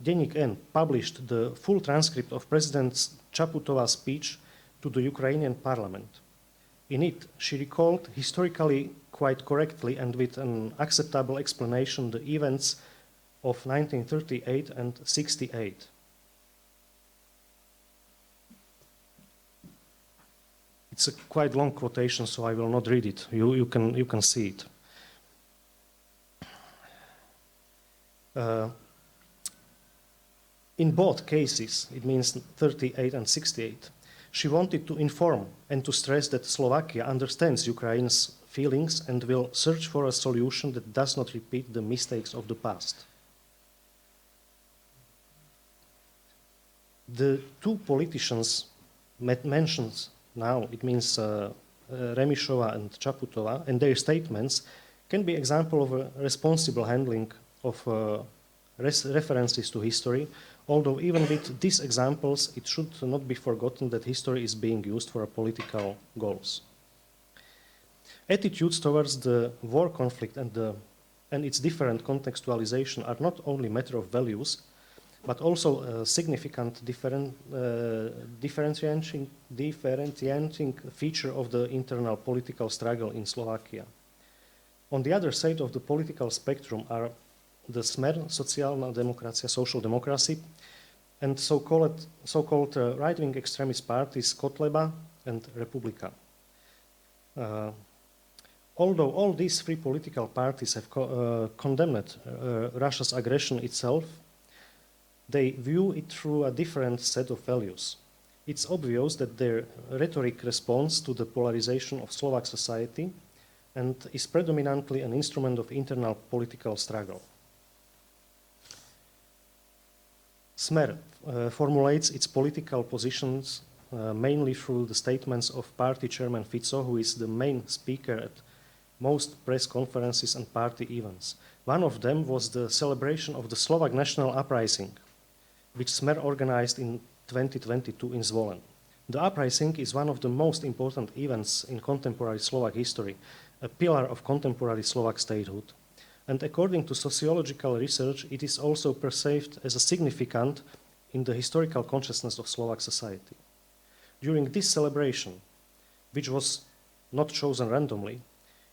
Deník N published the full transcript of President Čaputová's speech to the Ukrainian parliament. In it, she recalled historically quite correctly and with an acceptable explanation the events of 1938 and 68. It's a quite long quotation, so I will not read it. You can see it. In both cases, it means 38 and 68, she wanted to inform and to stress that Slovakia understands Ukraine's feelings and will search for a solution that does not repeat the mistakes of the past. The two politicians mentioned now, it means Remišová and Čaputová, and their statements can be example of a responsible handling of references to history, although even with these examples, it should not be forgotten that history is being used for political goals. Attitudes towards the war conflict and its different contextualization are not only a matter of values, but also a significant differentiating feature of the internal political struggle in Slovakia. On the other side of the political spectrum are the Smer, sociálna demokracia, social democracy, and so-called right-wing extremist parties Kotleba and Republika. Although all these three political parties have condemned Russia's aggression itself, they view it through a different set of values. It's obvious that their rhetoric responds to the polarization of Slovak society, and is predominantly an instrument of internal political struggle. Smer formulates its political positions mainly through the statements of party chairman Fico, who is the main speaker at most press conferences and party events. One of them was the celebration of the Slovak National Uprising, which Smer organized in 2022 in Zvolen. The uprising is one of the most important events in contemporary Slovak history, a pillar of contemporary Slovak statehood. And according to sociological research, it is also perceived as a significant in the historical consciousness of Slovak society. During this celebration, which was not chosen randomly,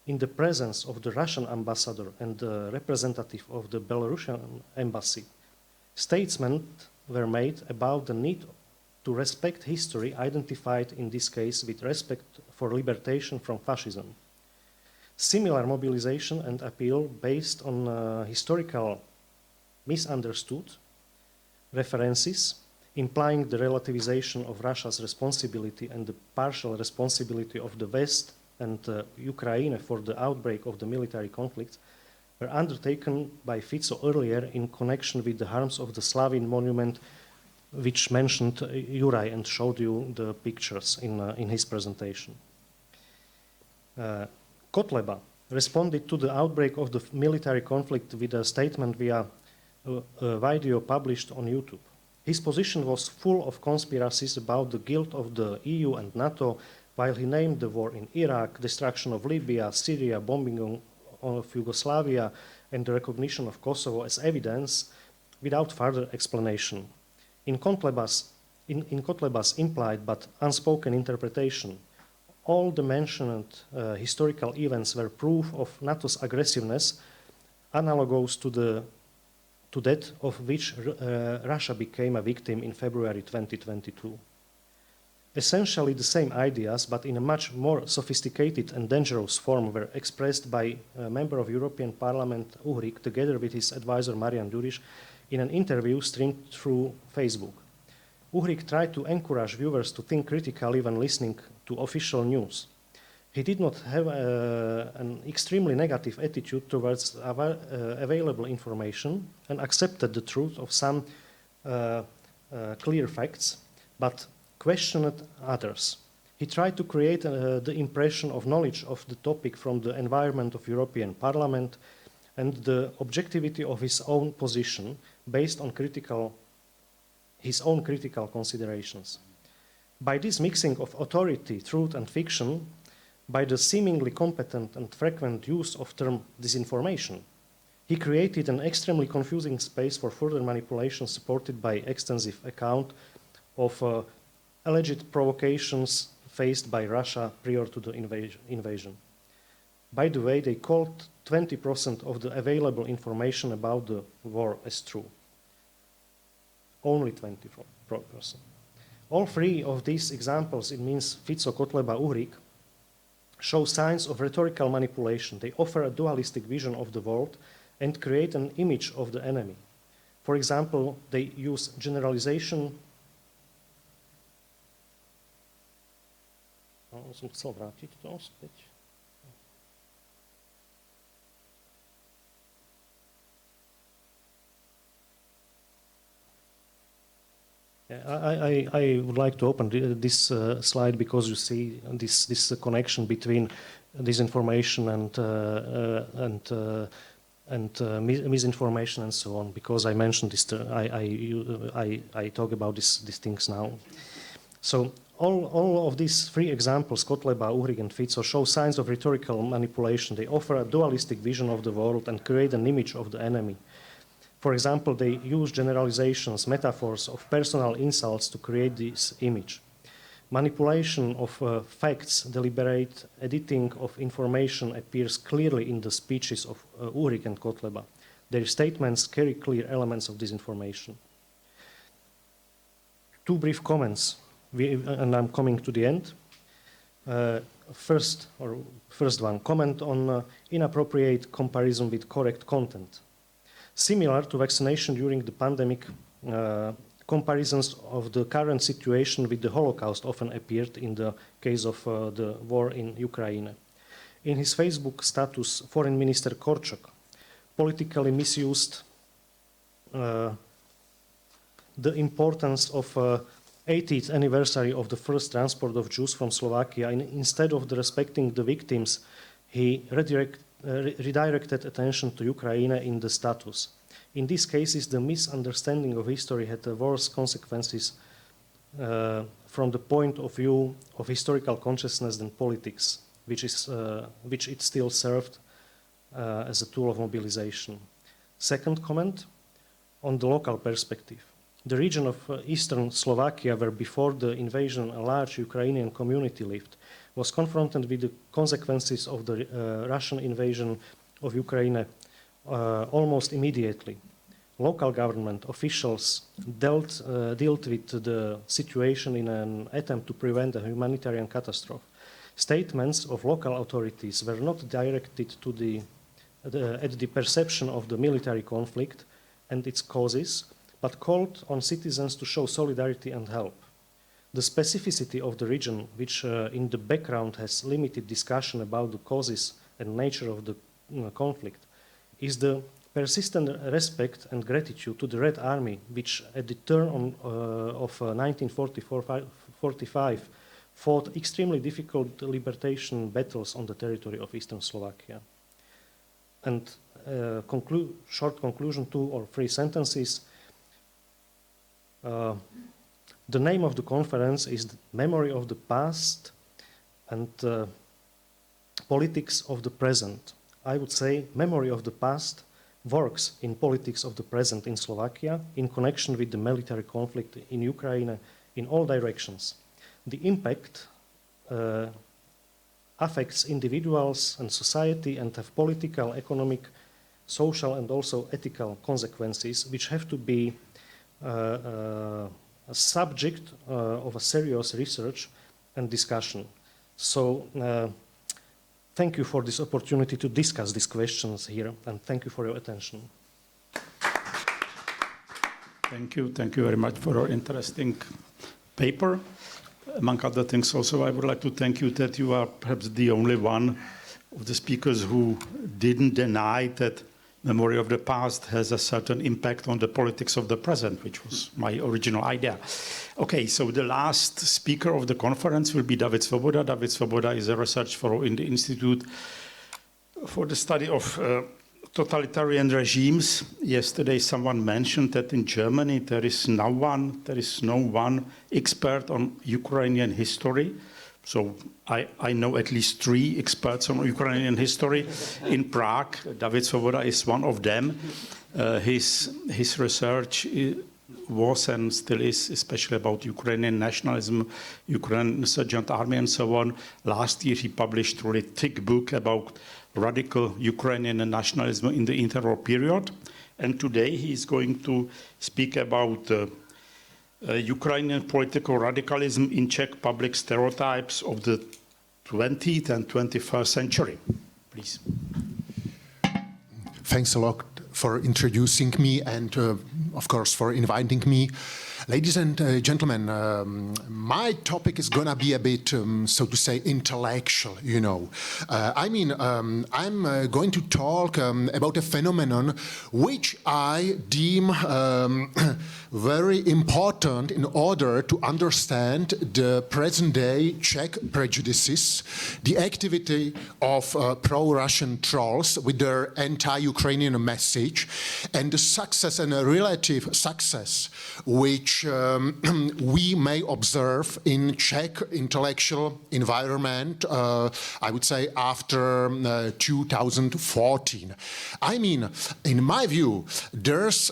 in the presence of the Russian ambassador and the representative of the Belarusian embassy, statements were made about the need to respect history identified in this case with respect for liberation from fascism. Similar mobilization and appeal based on historical misunderstood references implying the relativization of Russia's responsibility and the partial responsibility of the West and Ukraine for the outbreak of the military conflict were undertaken by Fico earlier in connection with the harms of the Slavin monument, which mentioned Juraj and showed you the pictures in his presentation. Kotleba responded to the outbreak of the military conflict with a statement via a video published on YouTube. His position was full of conspiracies about the guilt of the EU and NATO, while he named the war in Iraq, destruction of Libya, Syria, bombing of Yugoslavia, and the recognition of Kosovo as evidence without further explanation. In Kotleba's implied but unspoken interpretation, all the mentioned historical events were proof of NATO's aggressiveness, analogous to that of which Russia became a victim in February 2022. Essentially the same ideas, but in a much more sophisticated and dangerous form, were expressed by a member of European Parliament, Oldřich, together with his advisor Marian Duriš, in an interview streamed through Facebook. Oldřich tried to encourage viewers to think critically when listening to official news. He did not have an extremely negative attitude towards available information and accepted the truth of some clear facts, but questioned others. He tried to create the impression of knowledge of the topic from the environment of European Parliament and the objectivity of his own position based on his own critical considerations. By this mixing of authority, truth and fiction, by the seemingly competent and frequent use of term disinformation, he created an extremely confusing space for further manipulation supported by extensive account of alleged provocations faced by Russia prior to the invasion. By the way, they called 20% of the available information about the war as true. Only 20%. All three of these examples, it means Fico, Kotleba, Oldřich, show signs of rhetorical manipulation. They offer a dualistic vision of the world and create an image of the enemy. For example, they use generalization. Jsem chcel vrátiť to späť. I would like to open this slide because you see this connection between disinformation and misinformation and so on. Because I mentioned this, I talk about these things now. So all of these three examples, Kotleba, Oldřich, and Fico, show signs of rhetorical manipulation. They offer a dualistic vision of the world and create an image of the enemy. For example, they use generalizations, metaphors of personal insults to create this image. Manipulation of facts, deliberate editing of information appears clearly in the speeches of Oldřich and Kotleba. Their statements carry clear elements of disinformation. Two brief comments, and I'm coming to the end. First one, comment on inappropriate comparison with correct content. Similar to vaccination during the pandemic, comparisons of the current situation with the Holocaust often appeared in the case of the war in Ukraine. In his Facebook status, Foreign Minister Korčok politically misused the importance of 80th anniversary of the first transport of Jews from Slovakia. Instead of respecting the victims, he redirected attention to Ukraine in the status. In these cases, the misunderstanding of history had worse consequences from the point of view of historical consciousness than politics, which it still served as a tool of mobilization. Second comment, on the local perspective. The region of eastern Slovakia, where before the invasion a large Ukrainian community lived, was confronted with the consequences of the Russian invasion of Ukraine almost immediately. Local government officials dealt with the situation in an attempt to prevent a humanitarian catastrophe. Statements of local authorities were not directed to at the perception of the military conflict and its causes, but called on citizens to show solidarity and help. The specificity of the region, which in the background has limited discussion about the causes and nature of the conflict, is the persistent respect and gratitude to the Red Army, which at the turn of 1944-45 fought extremely difficult liberation battles on the territory of eastern Slovakia. And short conclusion, 2 or 3 sentences. The name of the conference is Memory of the Past and Politics of the Present. I would say memory of the past works in politics of the present in Slovakia in connection with the military conflict in Ukraine in all directions. The impact affects individuals and society and have political, economic, social and also ethical consequences which have to be a subject of a serious research and discussion. So thank you for this opportunity to discuss these questions here, and thank you for your attention. Thank you very much for your interesting paper. Among other things also, I would like to thank you that you are perhaps the only one of the speakers who didn't deny that memory of the past has a certain impact on the politics of the present, which was my original idea. Okay, so the last speaker of the conference will be David Svoboda. David Svoboda is a research fellow in the Institute for the Study of Totalitarian Regimes. Yesterday someone mentioned that in Germany there is no one expert on Ukrainian history. So I know at least 3 experts on Ukrainian history in Prague. David Svoboda is one of them. His research was and still is especially about Ukrainian nationalism, Ukrainian insurgent army and so on. Last year he published a really thick book about radical Ukrainian nationalism in the interwar period. And today he is going to speak about Ukrainian political radicalism in Czech public stereotypes of the 20th and 21st century. Please. Thanks a lot for introducing me and, of course, for inviting me. Ladies and gentlemen, my topic is gonna be a bit, so to say, intellectual, you know. I'm going to talk about a phenomenon which I deem very important in order to understand the present-day Czech prejudices, the activity of pro-Russian trolls with their anti-Ukrainian message, and the success and a relative success which we may observe in Czech intellectual environment, I would say after 2014. I mean, in my view, there's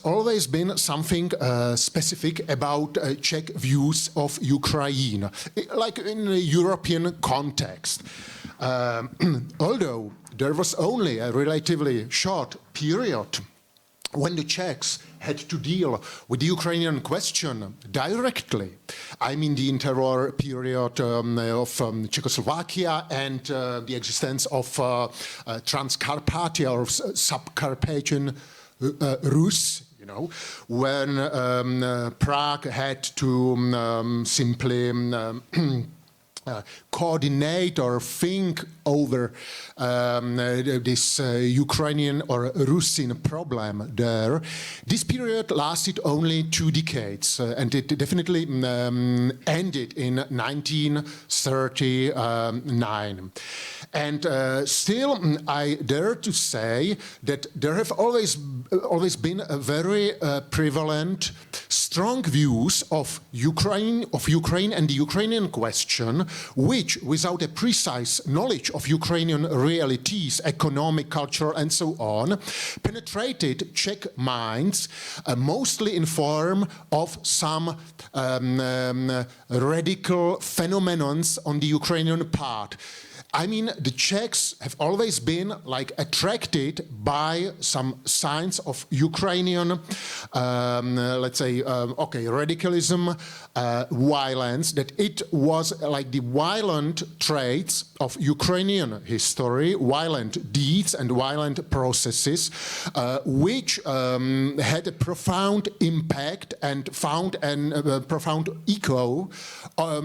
always been something specific about Czech views of Ukraine, like in a European context. Although there was only a relatively short period when the Czechs had to deal with the Ukrainian question directly. I mean the interwar period of Czechoslovakia and the existence of Transcarpathia or Subcarpathian Rus, you know, when Prague had to simply coordinate or think over this Ukrainian or Rusin problem there. This period lasted only 2 decades, and it definitely ended in 1939. And still, I dare to say that there have always been a very prevalent, strong views of Ukraine and the Ukrainian question, which, without a precise knowledge of Ukrainian realities, economic, cultural, and so on, penetrated Czech minds, mostly in form of some radical phenomenons on the Ukrainian part. I mean, the Czechs have always been like attracted by some signs of Ukrainian, let's say, radicalism, violence, that it was like the violent traits of Ukrainian history, violent deeds and violent processes, which had a profound impact and found a profound echo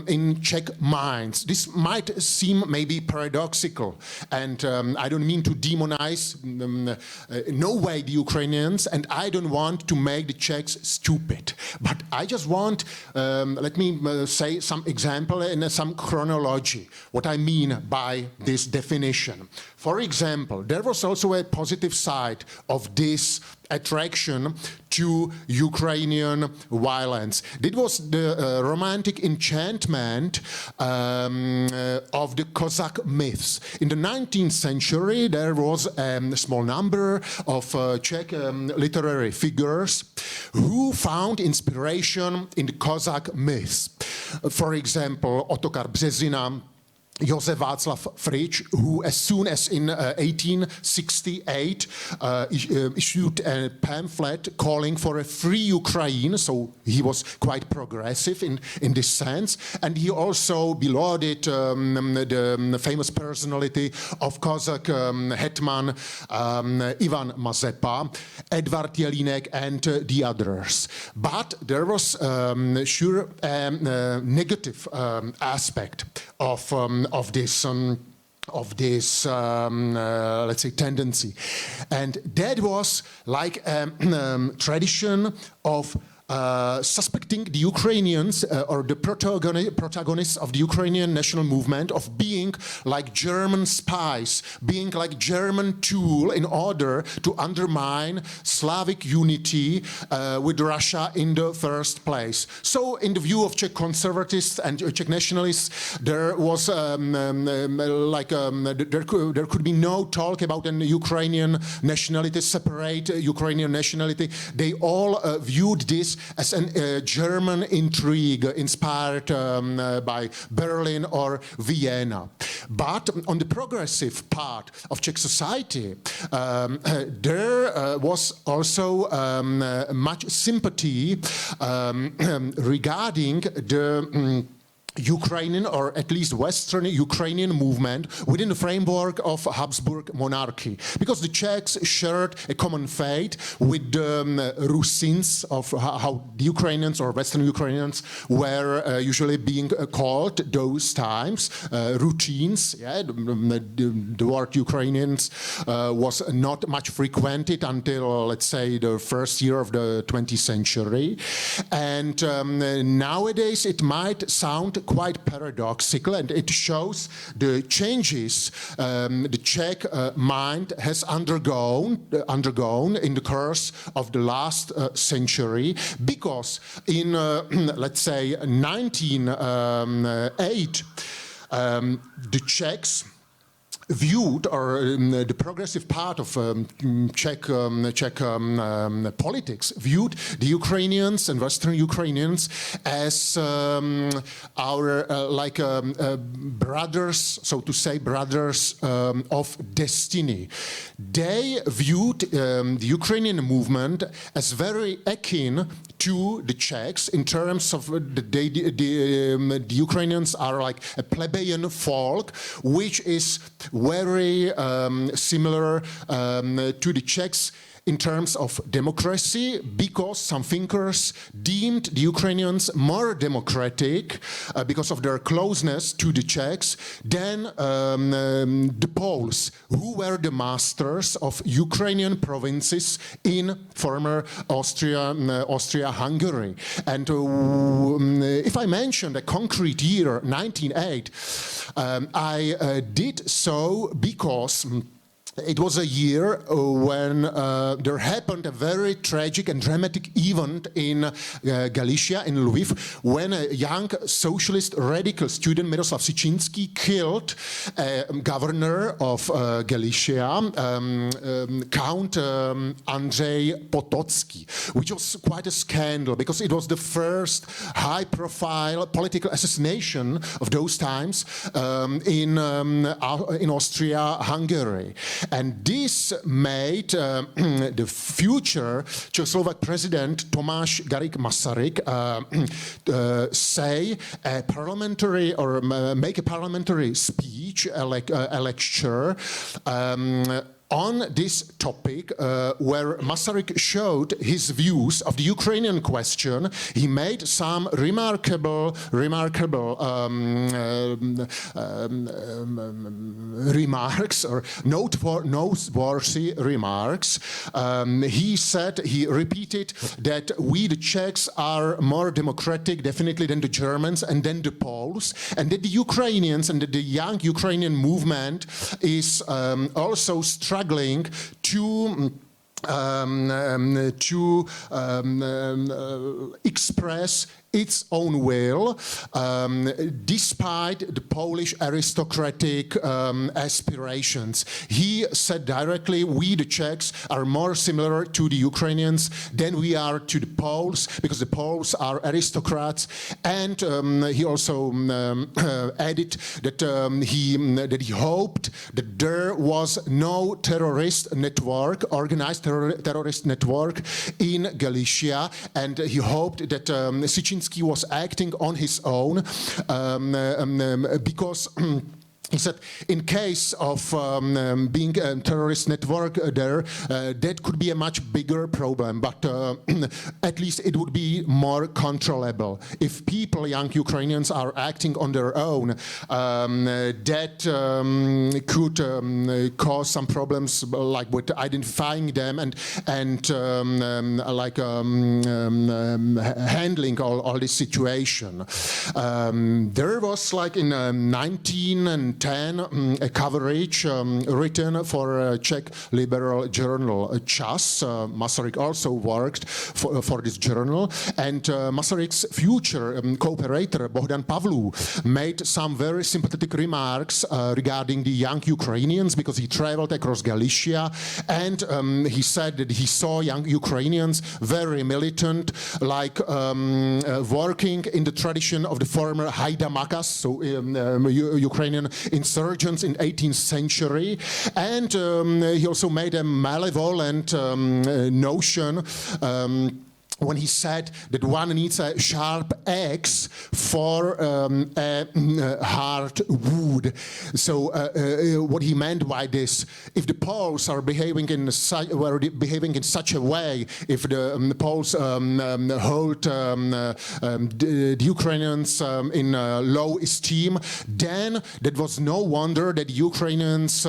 in Czech minds. This might seem maybe paradoxical, and I don't mean to demonize no way the Ukrainians, and I don't want to make the Czechs stupid, but I just want, let me say some example and some chronology, what I mean by this definition. For example, there was also a positive side of this attraction to Ukrainian violence. It was the romantic enchantment of the Cossack myths. In the 19th century, there was a small number of Czech literary figures who found inspiration in the Cossack myths. For example, Ottokar Březina, Jozef Václav Frič, who as soon as in 1868 issued a pamphlet calling for a free Ukraine, so he was quite progressive in this sense, and he also belauded the famous personality of Cossack hetman Ivan Mazepa, Edvard Jelínek, and the others. But there was sure a negative aspect of this let's say tendency, and that was like a tradition of suspecting the Ukrainians or the protagonists of the Ukrainian national movement of being like German spies, being like German tool in order to undermine Slavic unity with Russia in the first place. So in the view of Czech conservatives and Czech nationalists, there was there could be no talk about an Ukrainian nationality, separate Ukrainian nationality. They all viewed this as a German intrigue inspired by Berlin or Vienna. But on the progressive part of Czech society, there was also much sympathy regarding the Ukrainian, or at least Western Ukrainian movement within the framework of Habsburg monarchy, because the Czechs shared a common fate with the Rusins, of how the Ukrainians or Western Ukrainians were usually being called those times, Ručins. Yeah, the word Ukrainians was not much frequented until, let's say, the first year of the 20th century. And nowadays it might sound quite paradoxical, and it shows the changes the Czech mind has undergone in the course of the last century, because in let's say 1908 the Czechs viewed, or the progressive part of Czech politics viewed the Ukrainians and Western Ukrainians as our brothers, so to say, brothers of destiny. They viewed the Ukrainian movement as very akin to the Czechs in terms of the Ukrainians are like a plebeian folk, which is very similar to the Czechs in terms of democracy, because some thinkers deemed the Ukrainians more democratic because of their closeness to the Czechs than the Poles, who were the masters of Ukrainian provinces in former Austria-Hungary. And if I mentioned a concrete year, 1908, I did so because it was a year when there happened a very tragic and dramatic event in Galicia, in Lviv, when a young socialist radical student, Miroslav Sichynsky, killed governor of Galicia, Count Andrzej Potocki, which was quite a scandal because it was the first high-profile political assassination of those times in Austria-Hungary. And this made the future Czechoslovak president Tomáš Garrigue Masaryk say a parliamentary or make a parliamentary speech, a lecture on this topic, where Masaryk showed his views of the Ukrainian question. He made some remarkable remarks, or noteworthy remarks. He repeated that we, the Czechs, are more democratic, definitely, than the Germans and then the Poles, and that the Ukrainians and that the young Ukrainian movement is also struggling to express its own will, despite the Polish aristocratic aspirations. He said directly, we, the Czechs, are more similar to the Ukrainians than we are to the Poles, because the Poles are aristocrats. And he also added that he hoped that there was no terrorist network, organized terrorist network in Galicia, and he hoped that Sichynsky was acting on his own because he said, in case of being a terrorist network there, that could be a much bigger problem, but at least it would be more controllable. If people, young Ukrainians, are acting on their own, that could cause some problems, like with identifying them and handling all this situation. There was, like in 1910, a coverage written for a Czech liberal journal, Čas. Masaryk also worked for this journal, and Masaryk's future cooperator, Bohdan Pavlou, made some very sympathetic remarks regarding the young Ukrainians, because he traveled across Galicia, and he said that he saw young Ukrainians very militant, like working in the tradition of the former Haidamakas, so Ukrainian insurgents in 18th century, and he also made a malevolent notion when he said that one needs a sharp axe for a hard wood. So what he meant by this, if the Poles are behaving in such a way, if the Poles hold the Ukrainians in low esteem, then that was no wonder that the Ukrainians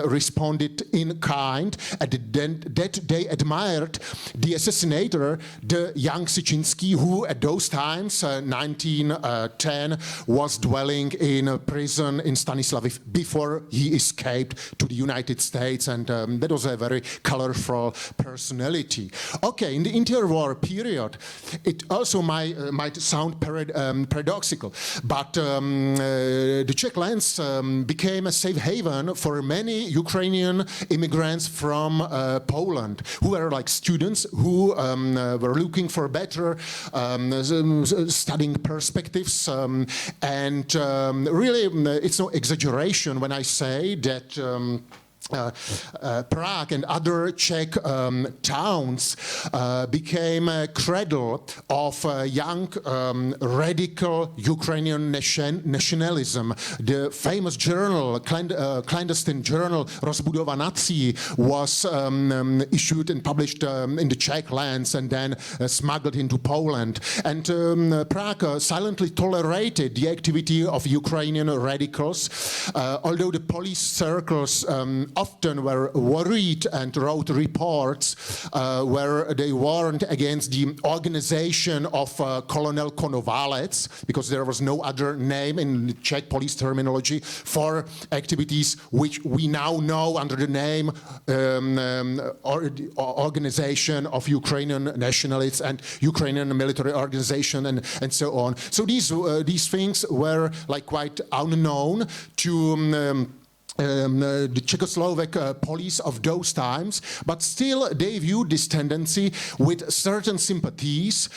responded in kind, and that they admired the assassinator, the young Sichynsky, who at those times, 1910, was dwelling in a prison in Stanislaviv before he escaped to the United States, and that was a very colorful personality. Okay, in the interwar period, it also might sound paradoxical, but the Czech lands became a safe haven for many Ukrainian immigrants from Poland, who were like students who were looking for better studying perspectives, and really it's no exaggeration when I say that Prague and other Czech towns became a cradle of young radical Ukrainian nationalism. The famous journal, clandestine journal Rozbudova Nací, was issued and published in the Czech lands and then smuggled into Poland. And Prague silently tolerated the activity of Ukrainian radicals, although the police circles often were worried and wrote reports where they warned against the organization of Colonel Konovalec, because there was no other name in the Czech police terminology for activities which we now know under the name Organization of Ukrainian Nationalists and Ukrainian Military Organization and so on. So these things were like quite unknown to the Czechoslovak police of those times, but still they viewed this tendency with certain sympathies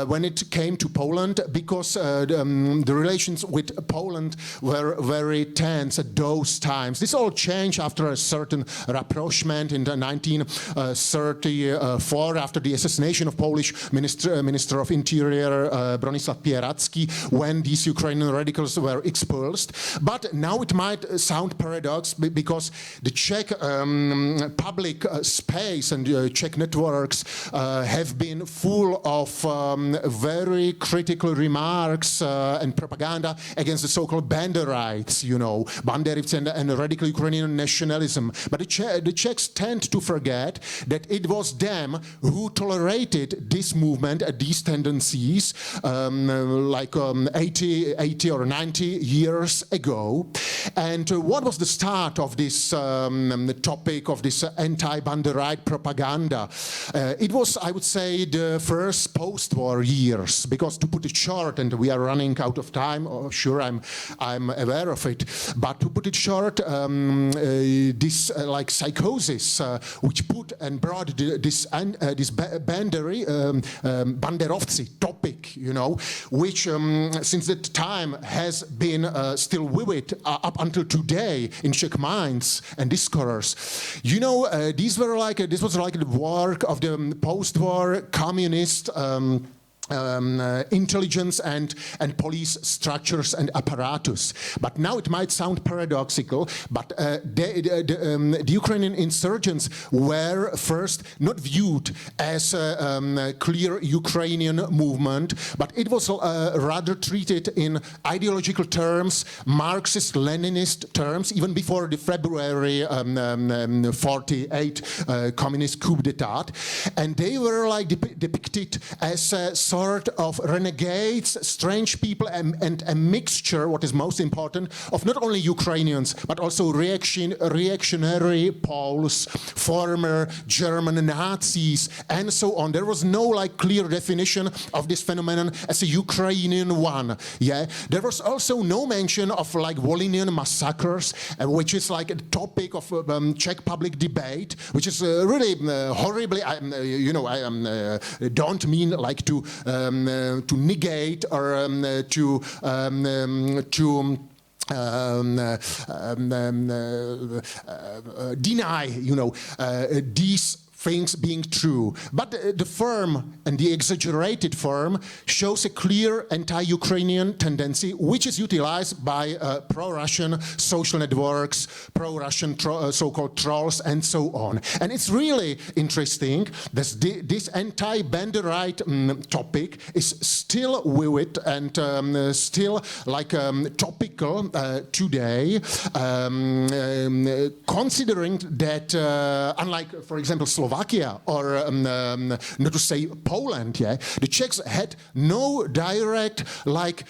when it came to Poland, because the relations with Poland were very tense at those times. This all changed after a certain rapprochement in 1934, after the assassination of Polish Minister of Interior Bronisław Pieracki, when these Ukrainian radicals were expulsed. But now it might sound paradox, because the Czech public space and Czech networks have been full of very critical remarks and propaganda against the so-called Banderites, you know, Banderivцы and radical Ukrainian nationalism. But the Czechs tend to forget that it was them who tolerated this movement, these tendencies, like 80 or 90 years ago. And what was the start of this topic of this anti-Banderite propaganda? It was, I would say, the first post-war years, because to put it short, and we are running out of time, sure, I'm aware of it, but to put it short, this like psychosis which put and brought this Banderovci topic, you know, which since that time has been still vivid up until today in Czech minds and discourse. You know, this was like the work of the post-war communist intelligence and police structures and apparatus. But now it might sound paradoxical, but the Ukrainian insurgents were first not viewed as a clear Ukrainian movement, but it was rather treated in ideological terms, Marxist-Leninist terms, even before the February 48 communist coup d'etat. And they were like depicted as a sort of renegades, strange people, and a mixture, what is most important, of not only Ukrainians, but also reactionary Poles, former German Nazis, and so on. There was no like clear definition of this phenomenon as a Ukrainian one. Yeah, there was also no mention of like Volhynian massacres, which is like a topic of Czech public debate, which is really horribly. You know, I don't mean like to negate or to deny, you know, these things being true. But the firm and the exaggerated form shows a clear anti-Ukrainian tendency, which is utilized by pro-Russian social networks, pro-Russian so-called trolls, and so on. And it's really interesting that this anti-Banderite topic is still vivid and still like topical today, considering that unlike, for example, Slovakia or not to say Poland, yeah, the Czechs had no direct like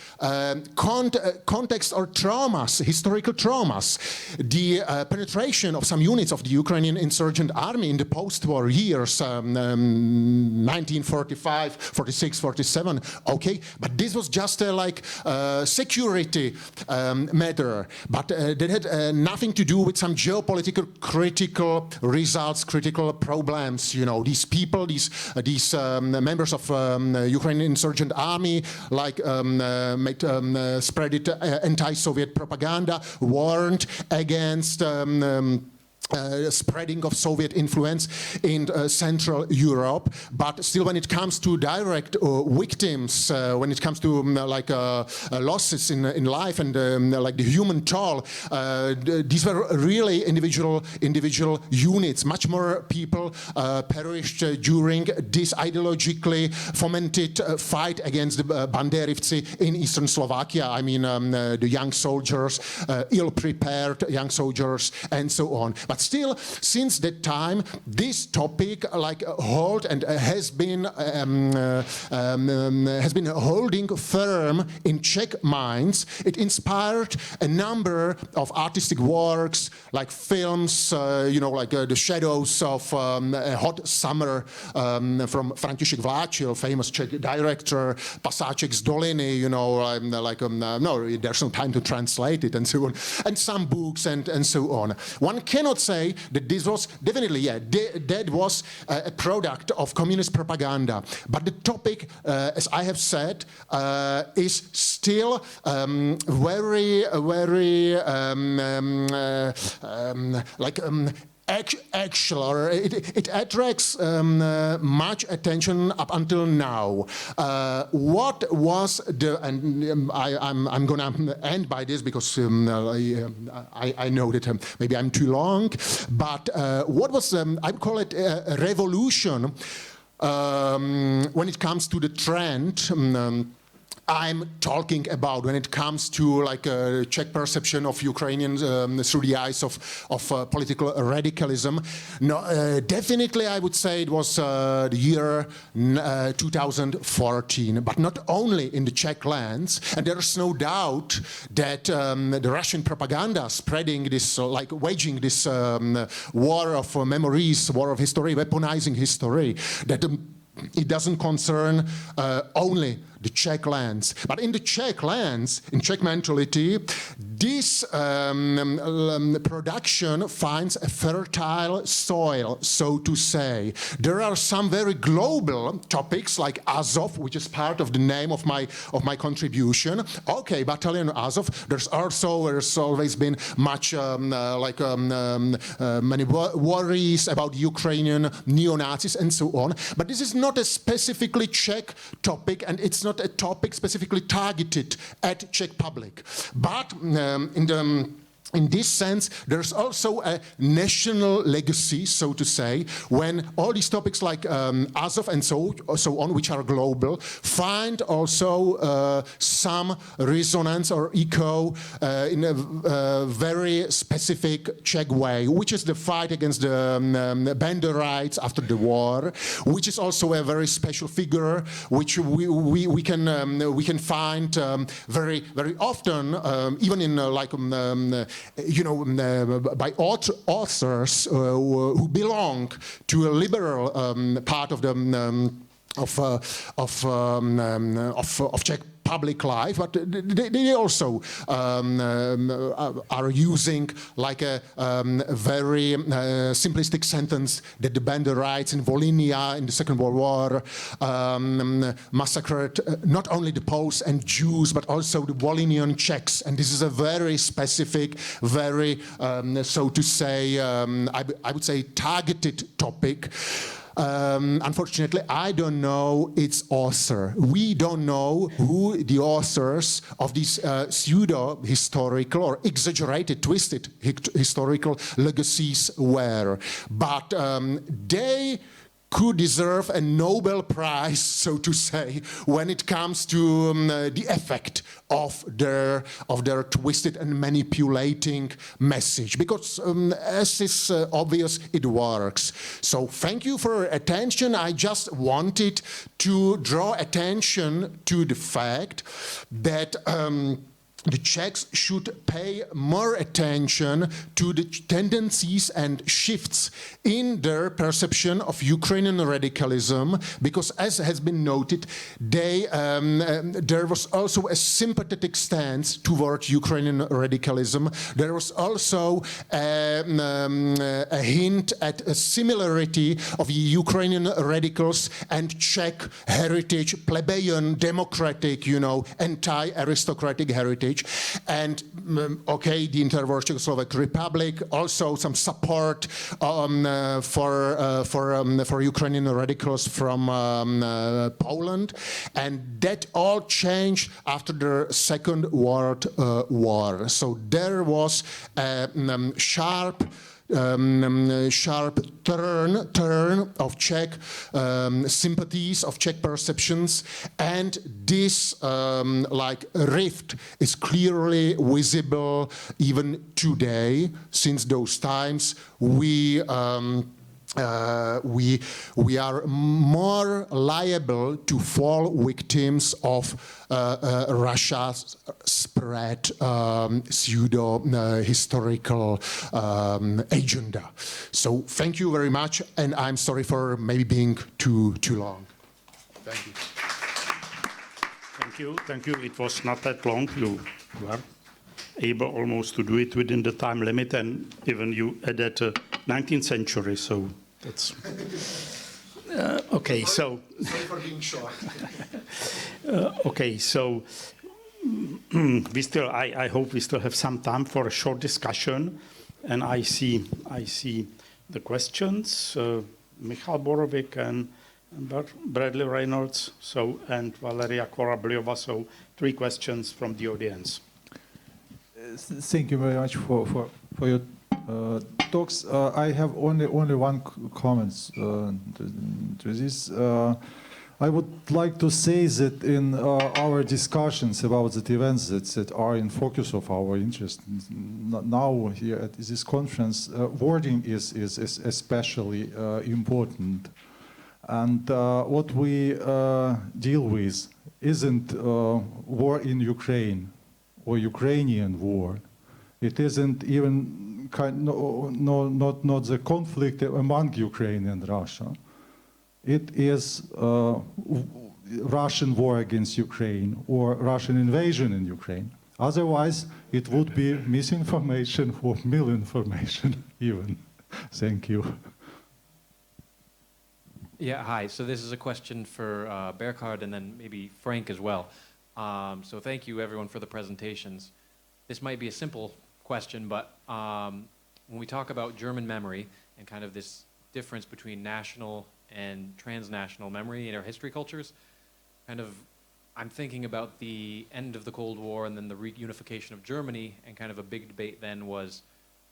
context or traumas, historical traumas. The penetration of some units of the Ukrainian insurgent army in the post-war years, 1945, 46, 47, okay, but this was just a like security matter, but that had nothing to do with some geopolitical critical results, critical problems. You know, these people, these members of Ukrainian insurgent army, like spread anti-Soviet propaganda, warned against spreading of Soviet influence in Central Europe, but still when it comes to direct victims, when it comes to losses in life and like the human toll, these were really individual units. Much more people perished during this ideologically fomented fight against the Banderivci in eastern Slovakia. I mean the young soldiers, ill-prepared young soldiers, and so on. But still, since that time, this topic hold and has been holding firm in Czech minds. It inspired a number of artistic works, like films, The Shadows of a Hot Summer from František Vláčil, famous Czech director, Pasáček z doliny, no, there's no time to translate it, and so on, and some books and so on. One cannot say that this was definitely, that was a product of communist propaganda. But the topic, as I have said, is still very actual, or it attracts much attention up until now. What was the, and I'm gonna end by this because I know that maybe I'm too long, but what was, I call it a revolution when it comes to the trend I'm talking about when it comes to a Czech perception of Ukrainians through the eyes of political radicalism. No, definitely I would say it was the year 2014, but not only in the Czech lands, and there is no doubt that the Russian propaganda spreading this, waging this war of memories, war of history, weaponizing history, that it doesn't concern only the Czech lands. But in the Czech lands, in Czech mentality, this production finds a fertile soil, so to say. There are some very global topics like Azov, which is part of the name of my contribution. Okay, Battalion Azov. There's always been much many worries about Ukrainian neo-Nazis and so on. But this is not a specifically Czech topic, and it's not a topic specifically targeted at Czech public. But in this sense, there's also a national legacy, so to say, when all these topics like Azov and so on, which are global, find also some resonance or echo in a very specific Czech way, which is the fight against the Banderites after the war, which is also a very special figure, which we can find very often, even in by authors who belong to a liberal part of the of Czech public life, but they also are using a very simplistic sentence that the Banderites in Volhynia in the Second World War massacred not only the Poles and Jews, but also the Volhynian Czechs. And this is a very specific, very, so to say, I would say targeted topic. Unfortunately, I don't know its author. We don't know who the authors of these pseudo-historical or exaggerated, twisted historical legacies were. But they could deserve a Nobel Prize, so to say, when it comes to the effect of their twisted and manipulating message, because as is obvious, it works. So thank you for your attention. I just wanted to draw attention to the fact that the Czechs should pay more attention to the tendencies and shifts in their perception of Ukrainian radicalism, because as has been noted, there was also a sympathetic stance toward Ukrainian radicalism. There was also a hint at a similarity of Ukrainian radicals and Czech heritage, plebeian, democratic, anti-aristocratic heritage. stage. And okay, the interwar Czechoslovak Republic, also some support for Ukrainian radicals from Poland, and that all changed after the Second World War. So there was a sharp turn of Czech sympathies, of Czech perceptions, and this like rift is clearly visible even today. Since those times, we are more liable to fall victims of Russia's spread pseudo-historical agenda. So thank you very much, and I'm sorry for maybe being too long. Thank you. Thank you. Thank you. It was not that long. You were able almost to do it within the time limit, and even you added 19th century, so that's okay. So sorry for being short. okay, so we still, I hope we still have some time for a short discussion, and I see the questions. Michal Borovic and Bradley Reynolds, so, and Valeria Korabliova. So 3 questions from the audience. Thank you very much for your talks. I have only one comment to this. I would like to say that in our discussions about the events that are in focus of our interest now here at this conference, wording is especially important. And what we deal with isn't war in Ukraine or Ukrainian war. It isn't even not the conflict among Ukraine and Russia. It is Russian war against Ukraine or Russian invasion in Ukraine. Otherwise, it would be misinformation or malinformation even. Thank you. Yeah, hi. So this is a question for Burkhard and then maybe Frank as well. So thank you everyone for the presentations. This might be a simple question, but when we talk about German memory and kind of this difference between national and transnational memory in our history cultures, kind of, I'm thinking about the end of the Cold War and then the reunification of Germany, and kind of a big debate then was,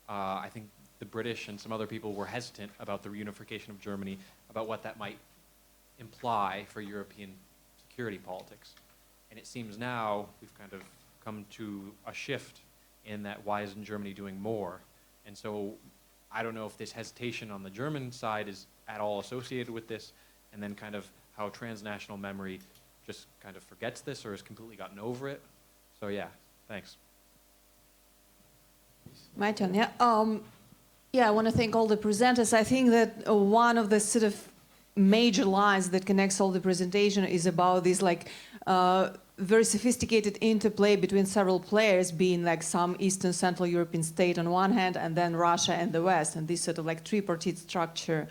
I think the British and some other people were hesitant about the reunification of Germany, about what that might imply for European security politics. And it seems now we've kind of come to a shift in that, why isn't Germany doing more? And so I don't know if this hesitation on the German side is at all associated with this, and then kind of how transnational memory just kind of forgets this or has completely gotten over it. So yeah, thanks. My turn, yeah. Yeah, I want to thank all the presenters. I think that one of the sort of major lines that connects all the presentation is about this like very sophisticated interplay between several players, being like some Eastern Central European state on one hand, and then Russia and the West, and this sort of like tripartite structure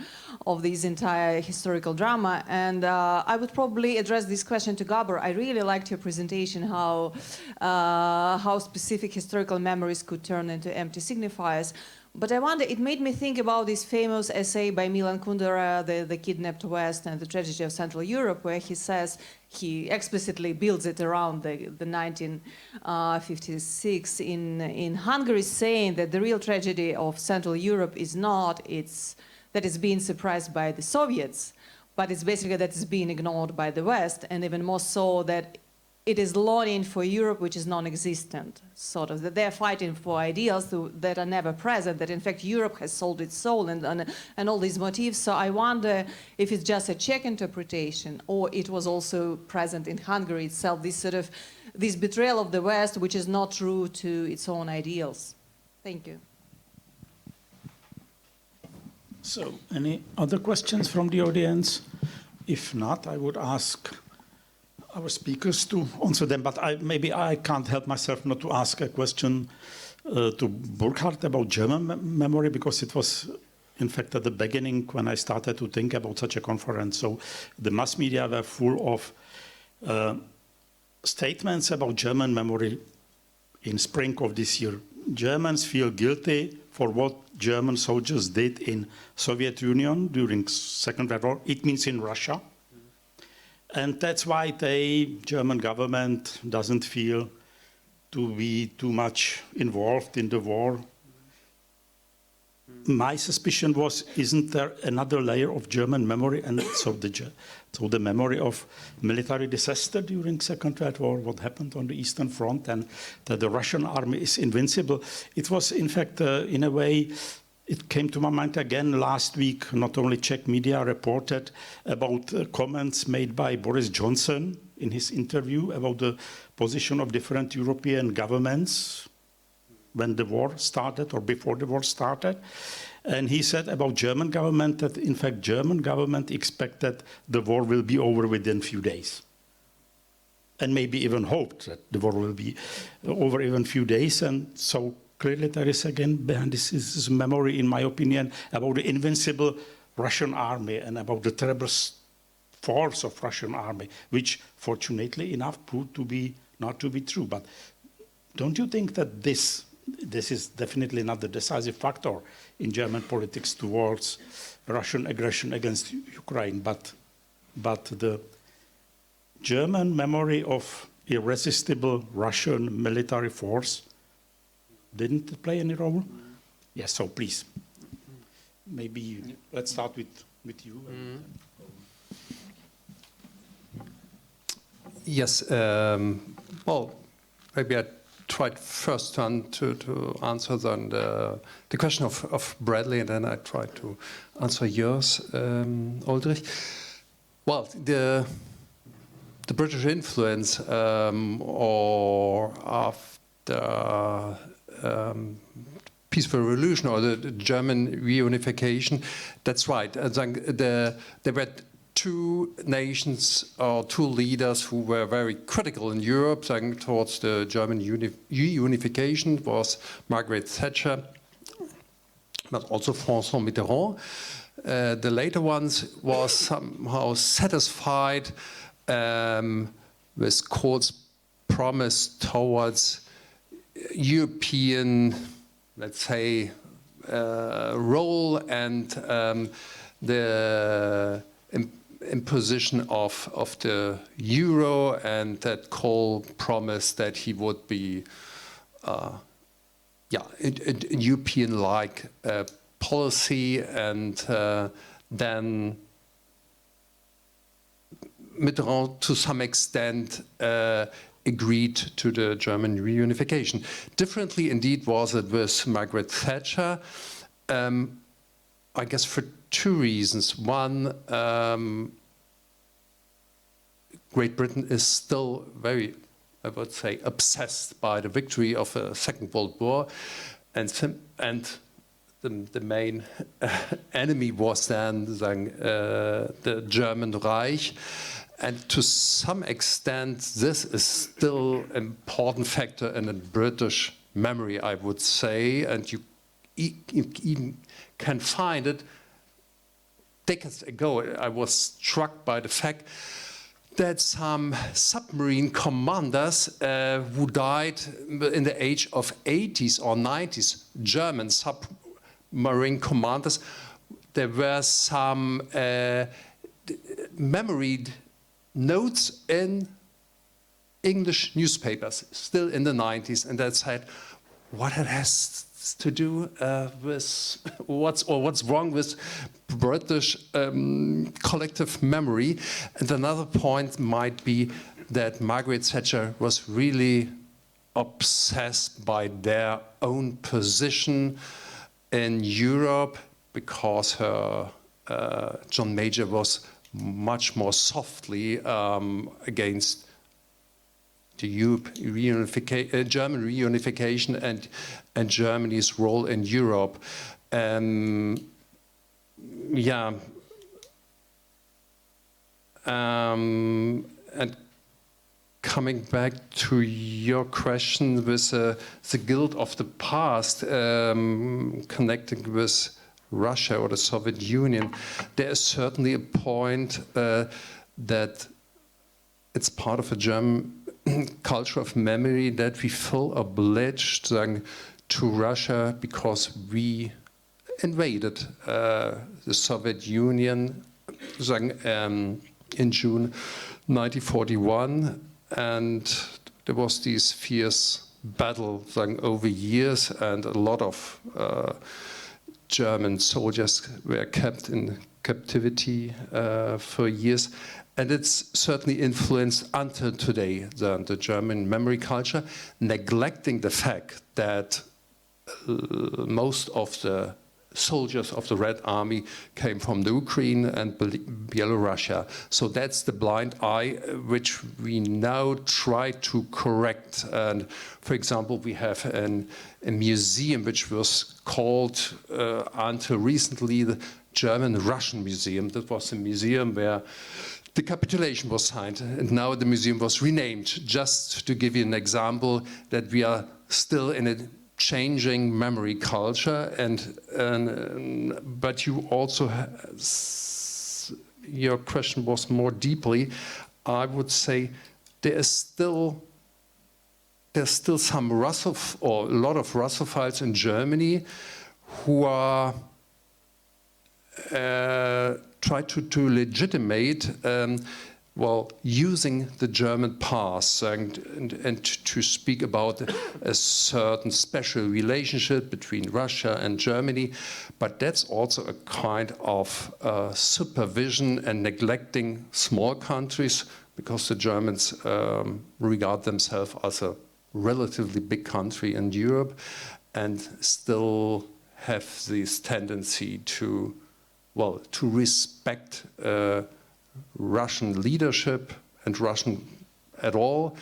of this entire historical drama. And I would probably address this question to Gábor. I really liked your presentation, how specific historical memories could turn into empty signifiers. But I wonder, it made me think about this famous essay by Milan Kundera, the Kidnapped West and the Tragedy of Central Europe, where he says, he explicitly builds it around the 1956 in Hungary, saying that the real tragedy of Central Europe is not that it's being suppressed by the Soviets, but it's basically that it's being ignored by the West, and even more so that it is longing for Europe which is non-existent, sort of, that they're fighting for ideals that are never present, that in fact Europe has sold its soul and all these motifs. So I wonder if it's just a Czech interpretation, or it was also present in Hungary itself, this sort of, this betrayal of the West which is not true to its own ideals. Thank you. So, any other questions from the audience? If not, I would ask our speakers to answer them, but maybe I can't help myself not to ask a question to Burkhard about German memory, because it was, in fact, at the beginning when I started to think about such a conference. So the mass media were full of statements about German memory in spring of this year. Germans feel guilty for what German soldiers did in Soviet Union during Second World War. It means in Russia. And that's why the German government doesn't feel to be too much involved in the war. My suspicion was, isn't there another layer of German memory, and so the memory of military disaster during Second World War, what happened on the Eastern Front, and that the Russian army is invincible. It was, in fact, in a way, it came to my mind again last week. Not only Czech media reported about comments made by Boris Johnson in his interview about the position of different European governments when the war started or before the war started. And he said about German government that, in fact, German government expected the war will be over within a few days. And maybe even hoped that the war will be over in a few days. And so clearly there is, again, behind this memory, in my opinion, about the invincible Russian army and about the terrible force of Russian army, which fortunately enough proved to be not to be true. But don't you think that this is definitely not the decisive factor in German politics towards Russian aggression against Ukraine, but the German memory of irresistible Russian military force didn't play any role? Yes, so please, maybe let's start with you. Yes, well, maybe I tried first to answer then the question of Bradley, and then I tried to answer yours, Oldřich. Well, the British influence or after peaceful revolution or the German reunification, that's right. There were two nations or two leaders who were very critical in Europe towards the German reunification. Was Margaret Thatcher, but also François Mitterrand. The later ones was somehow satisfied with Kohl's promise towards European, let's say, role and the imposition of the euro, and that Kohl promised that he would be a European-like policy, and then Mitterrand to some extent agreed to the German reunification. Differently indeed was it with Margaret Thatcher, I guess for two reasons. One, Great Britain is still very, I would say, obsessed by the victory of the Second World War, and the main enemy was then the German Reich. And to some extent, this is still an important factor in the British memory, I would say, and you even can find it. Decades ago, I was struck by the fact that some submarine commanders who died in the age of 80s or 90s, German submarine commanders, there were some memory notes in English newspapers, still in the 90s, and that said what it has to do with what's wrong with British collective memory. And another point might be that Margaret Thatcher was really obsessed by their own position in Europe, because her John Major was much more softly against the German reunification and Germany's role in Europe. And coming back to your question with the guilt of the past, connecting with Russia or the Soviet Union, there is certainly a point that it's part of a German culture of memory that we feel obliged to Russia because we invaded the Soviet Union in June 1941, and there was this fierce battle over years, and a lot of German soldiers were kept in captivity for years. And it's certainly influenced until today the German memory culture, neglecting the fact that most of the soldiers of the Red Army came from the Ukraine and Belarus. So that's the blind eye which we now try to correct. And for example, we have a museum which was called until recently the German-Russian Museum. That was a museum where the capitulation was signed, and now the museum was renamed, just to give you an example that we are still in a changing memory culture. But you also, your question was more deeply, I would say there's still some or a lot of Russophiles in Germany who are try to legitimate using the German past and to speak about a certain special relationship between Russia and Germany, but that's also a kind of supervision and neglecting small countries, because the Germans regard themselves as a relatively big country in Europe and still have this tendency to respect Russian leadership and Russian at all.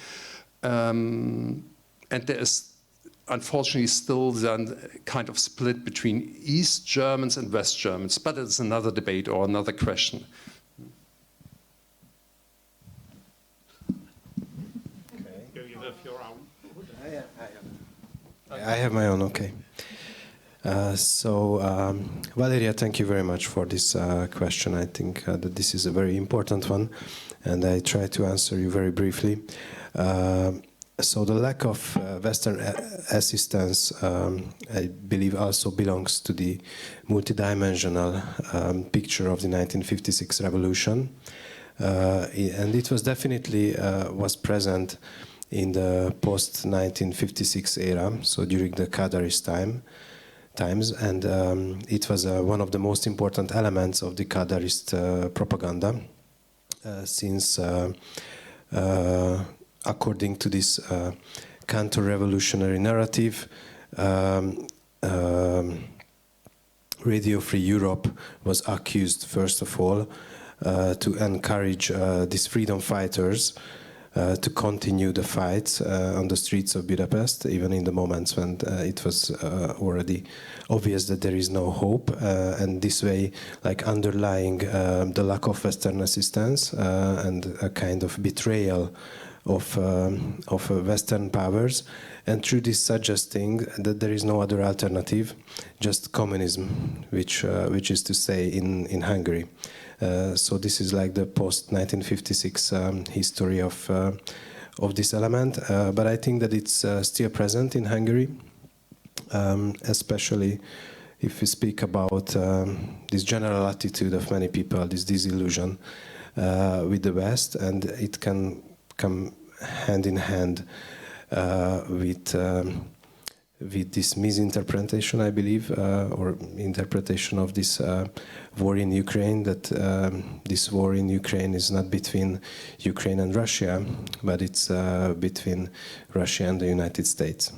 And there is unfortunately still then kind of split between East Germans and West Germans, but it's another debate or another question. Okay. You have your own? I have my own, okay. Valeria, thank you very much for this question. I think that this is a very important one, and I try to answer you very briefly. So the lack of Western assistance, I believe, also belongs to the multidimensional picture of the 1956 revolution, and it was definitely was present in the post-1956 era, so during the Kadarist times, and it was one of the most important elements of the Kadarist propaganda, since according to this counter-revolutionary narrative, Radio Free Europe was accused, first of all, to encourage these freedom fighters to continue the fight on the streets of Budapest, even in the moments when it was already obvious that there is no hope, and this way, like, underlying the lack of Western assistance and a kind of betrayal of Western powers, and through this suggesting that there is no other alternative, just communism, which is to say in Hungary. So this is like the post-1956 history of this element, but I think that it's still present in Hungary, especially if we speak about this general attitude of many people, this disillusion with the West, and it can come hand in hand with this misinterpretation, I believe, or interpretation of this war in Ukraine, that this war in Ukraine is not between Ukraine and Russia, but it's between Russia and the United States.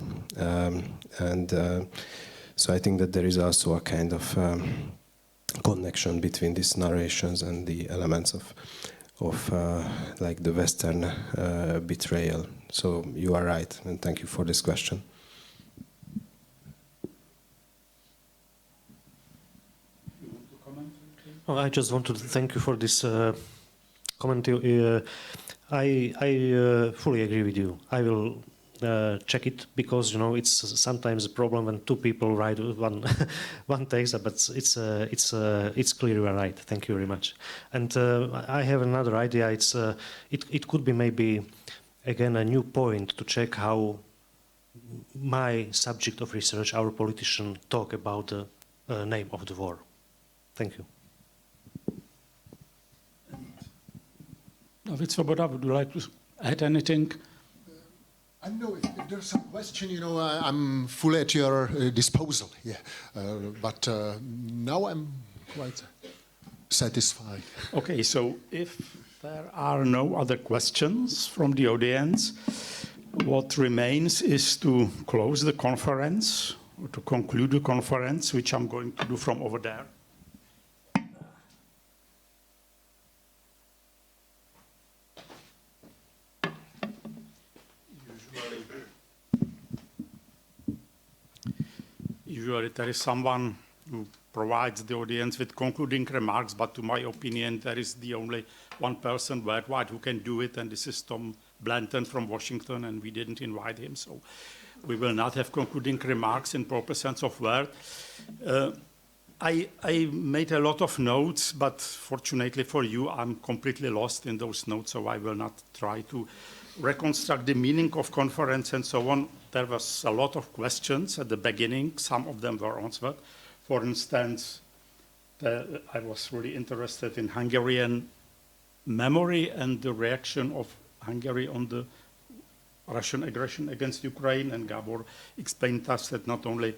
So I think that there is also a kind of connection between these narrations and the elements of like the Western betrayal. So you are right, and thank you for this question. Well, I just want to thank you for this comment. I fully agree with you. I will check it, because it's sometimes a problem when two people write one text, but it's clearly right. Thank you very much. And I have another idea. It could be maybe again a new point to check how my subject of research, our politician, talk about the name of the war. Thank you. David Svoboda, would you like to add anything? I know if there's some question, you know, I'm fully at your disposal. Yeah, but now I'm quite satisfied. Okay, so if there are no other questions from the audience, what remains is to close the conference, or to conclude the conference, which I'm going to do from over there. Usually there is someone who provides the audience with concluding remarks, but to my opinion, there is the only one person worldwide who can do it, and this is Tom Blanton from Washington, and we didn't invite him, so we will not have concluding remarks in proper sense of word. I made a lot of notes, but fortunately for you, I'm completely lost in those notes, so I will not try to reconstruct the meaning of conference and so on. There was a lot of questions at the beginning. Some of them were answered. For instance, I was really interested in Hungarian memory and the reaction of Hungary on the Russian aggression against Ukraine. And Gábor explained to us that not only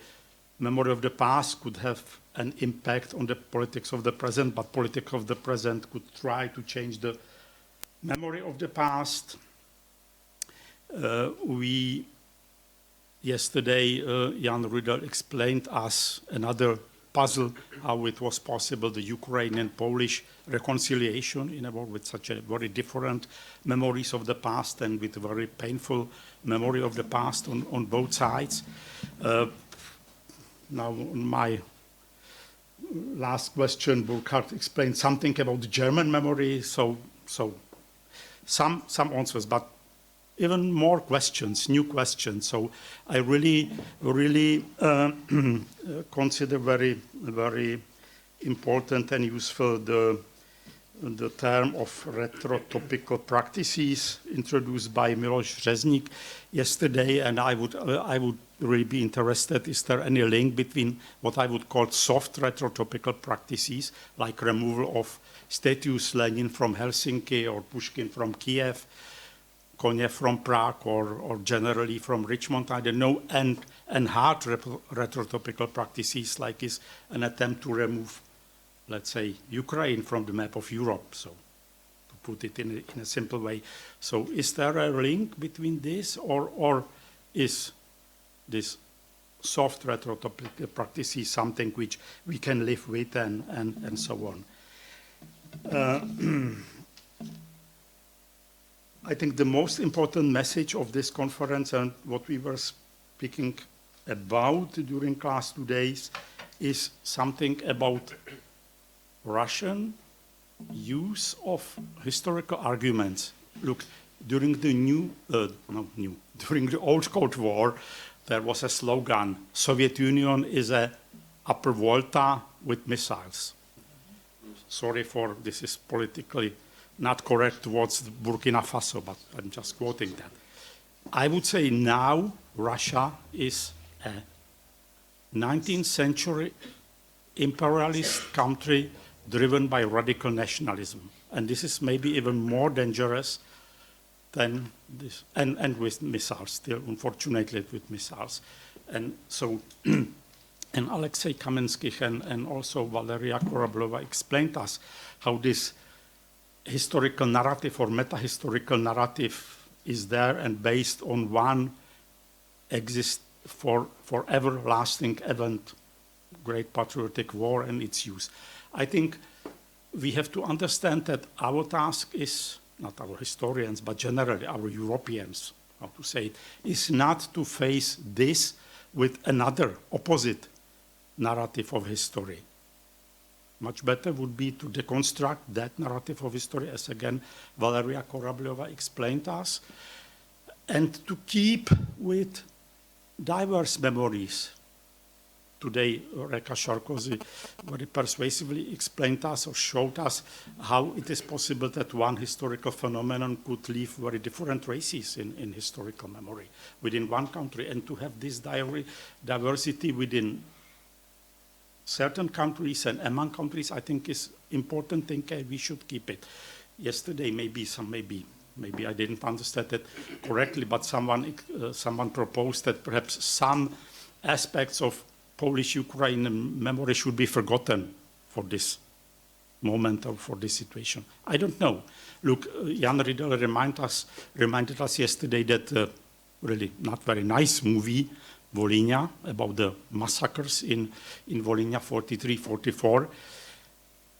memory of the past could have an impact on the politics of the present, but politics of the present could try to change the memory of the past. Yesterday, Jan Rudel explained us another puzzle, how it was possible, the Ukrainian-Polish reconciliation in a war with such a very different memories of the past and with very painful memory of the past on both sides. Now, on my last question, Burkhard explained something about the German memory, so some answers, but even more questions, new questions. So I really consider very important and useful the term of retrotopical practices introduced by Miloš Řezník yesterday, and I would really be interested, is there any link between what I would call soft retrotopical practices, like removal of statues Lenin from Helsinki or Pushkin from Kiev, Konev from Prague, or generally from Richmond, I don't know, and hard retrotopical practices like is an attempt to remove, let's say, Ukraine from the map of Europe, so to put it in a simple way. So is there a link between this, or is this soft retrotopical practices something which we can live with and so on? I think the most important message of this conference and what we were speaking about during last 2 days is something about Russian use of historical arguments. Look, during the during the Old Cold War, there was a slogan: Soviet Union is a upper Volta with missiles. Sorry for this is politically not correct towards Burkina Faso, but I'm just quoting that. I would say now Russia is a 19th century imperialist country driven by radical nationalism. And this is maybe even more dangerous than this, and with missiles, still, unfortunately, with missiles. And so, and Alexei Kamensky and also Valeria Korablova explained us how this historical narrative or meta-historical narrative is there and based on one for everlasting event, Great Patriotic War and its use. I think we have to understand that our task is, not our historians, but generally our Europeans, how to say it, is not to face this with another opposite narrative of history. Much better would be to deconstruct that narrative of history, as again Valeria Korablova explained us, and to keep with diverse memories today Reka Sarkozy very persuasively explained us or showed us how it is possible that one historical phenomenon could leave very different races in historical memory within one country, and to have this diversity within certain countries and among countries, I think is important thing, and we should keep it. Yesterday, maybe I didn't understand it correctly, but someone proposed that perhaps some aspects of Polish-Ukrainian memory should be forgotten for this moment or for this situation. I don't know. Look, Jan Riedel reminded us yesterday that really not very nice movie, Volhynia, about the massacres in Volhynia 43-44.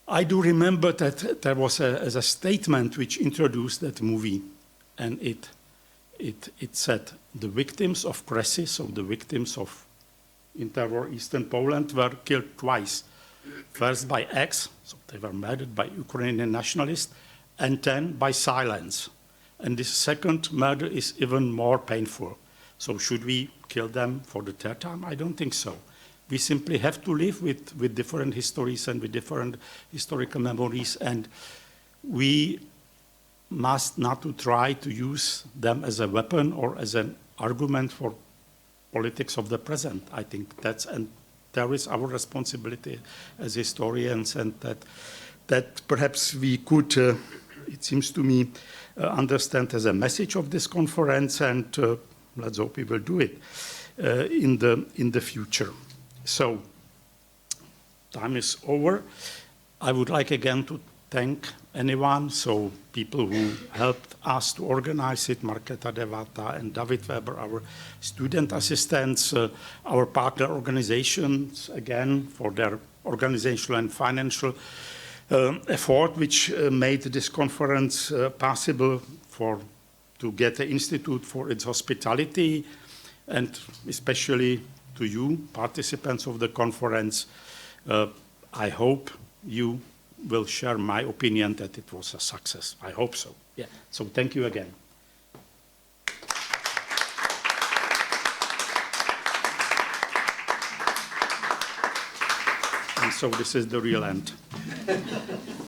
I do remember that there was a statement which introduced that movie, and it said the victims of crisis, so the victims of interwar Eastern Poland, were killed twice. First by X, so they were murdered by Ukrainian nationalists, and then by silence. And this second murder is even more painful. So should we kill them for the third time? I don't think so. We simply have to live with different histories and with different historical memories, and we must not to try to use them as a weapon or as an argument for politics of the present. I think there is our responsibility as historians, and that perhaps we could, it seems to me, understand as a message of this conference, and let's hope we will do it in the future. So, time is over. I would like again to thank anyone, so people who helped us to organize it, Markéta Devata and David Weber, our student assistants, our partner organizations, again, for their organizational and financial effort, which made this conference possible to get the Institute for its hospitality, and especially to you, participants of the conference. I hope you will share my opinion that it was a success. I hope so. Yeah. So thank you again. And so this is the real end.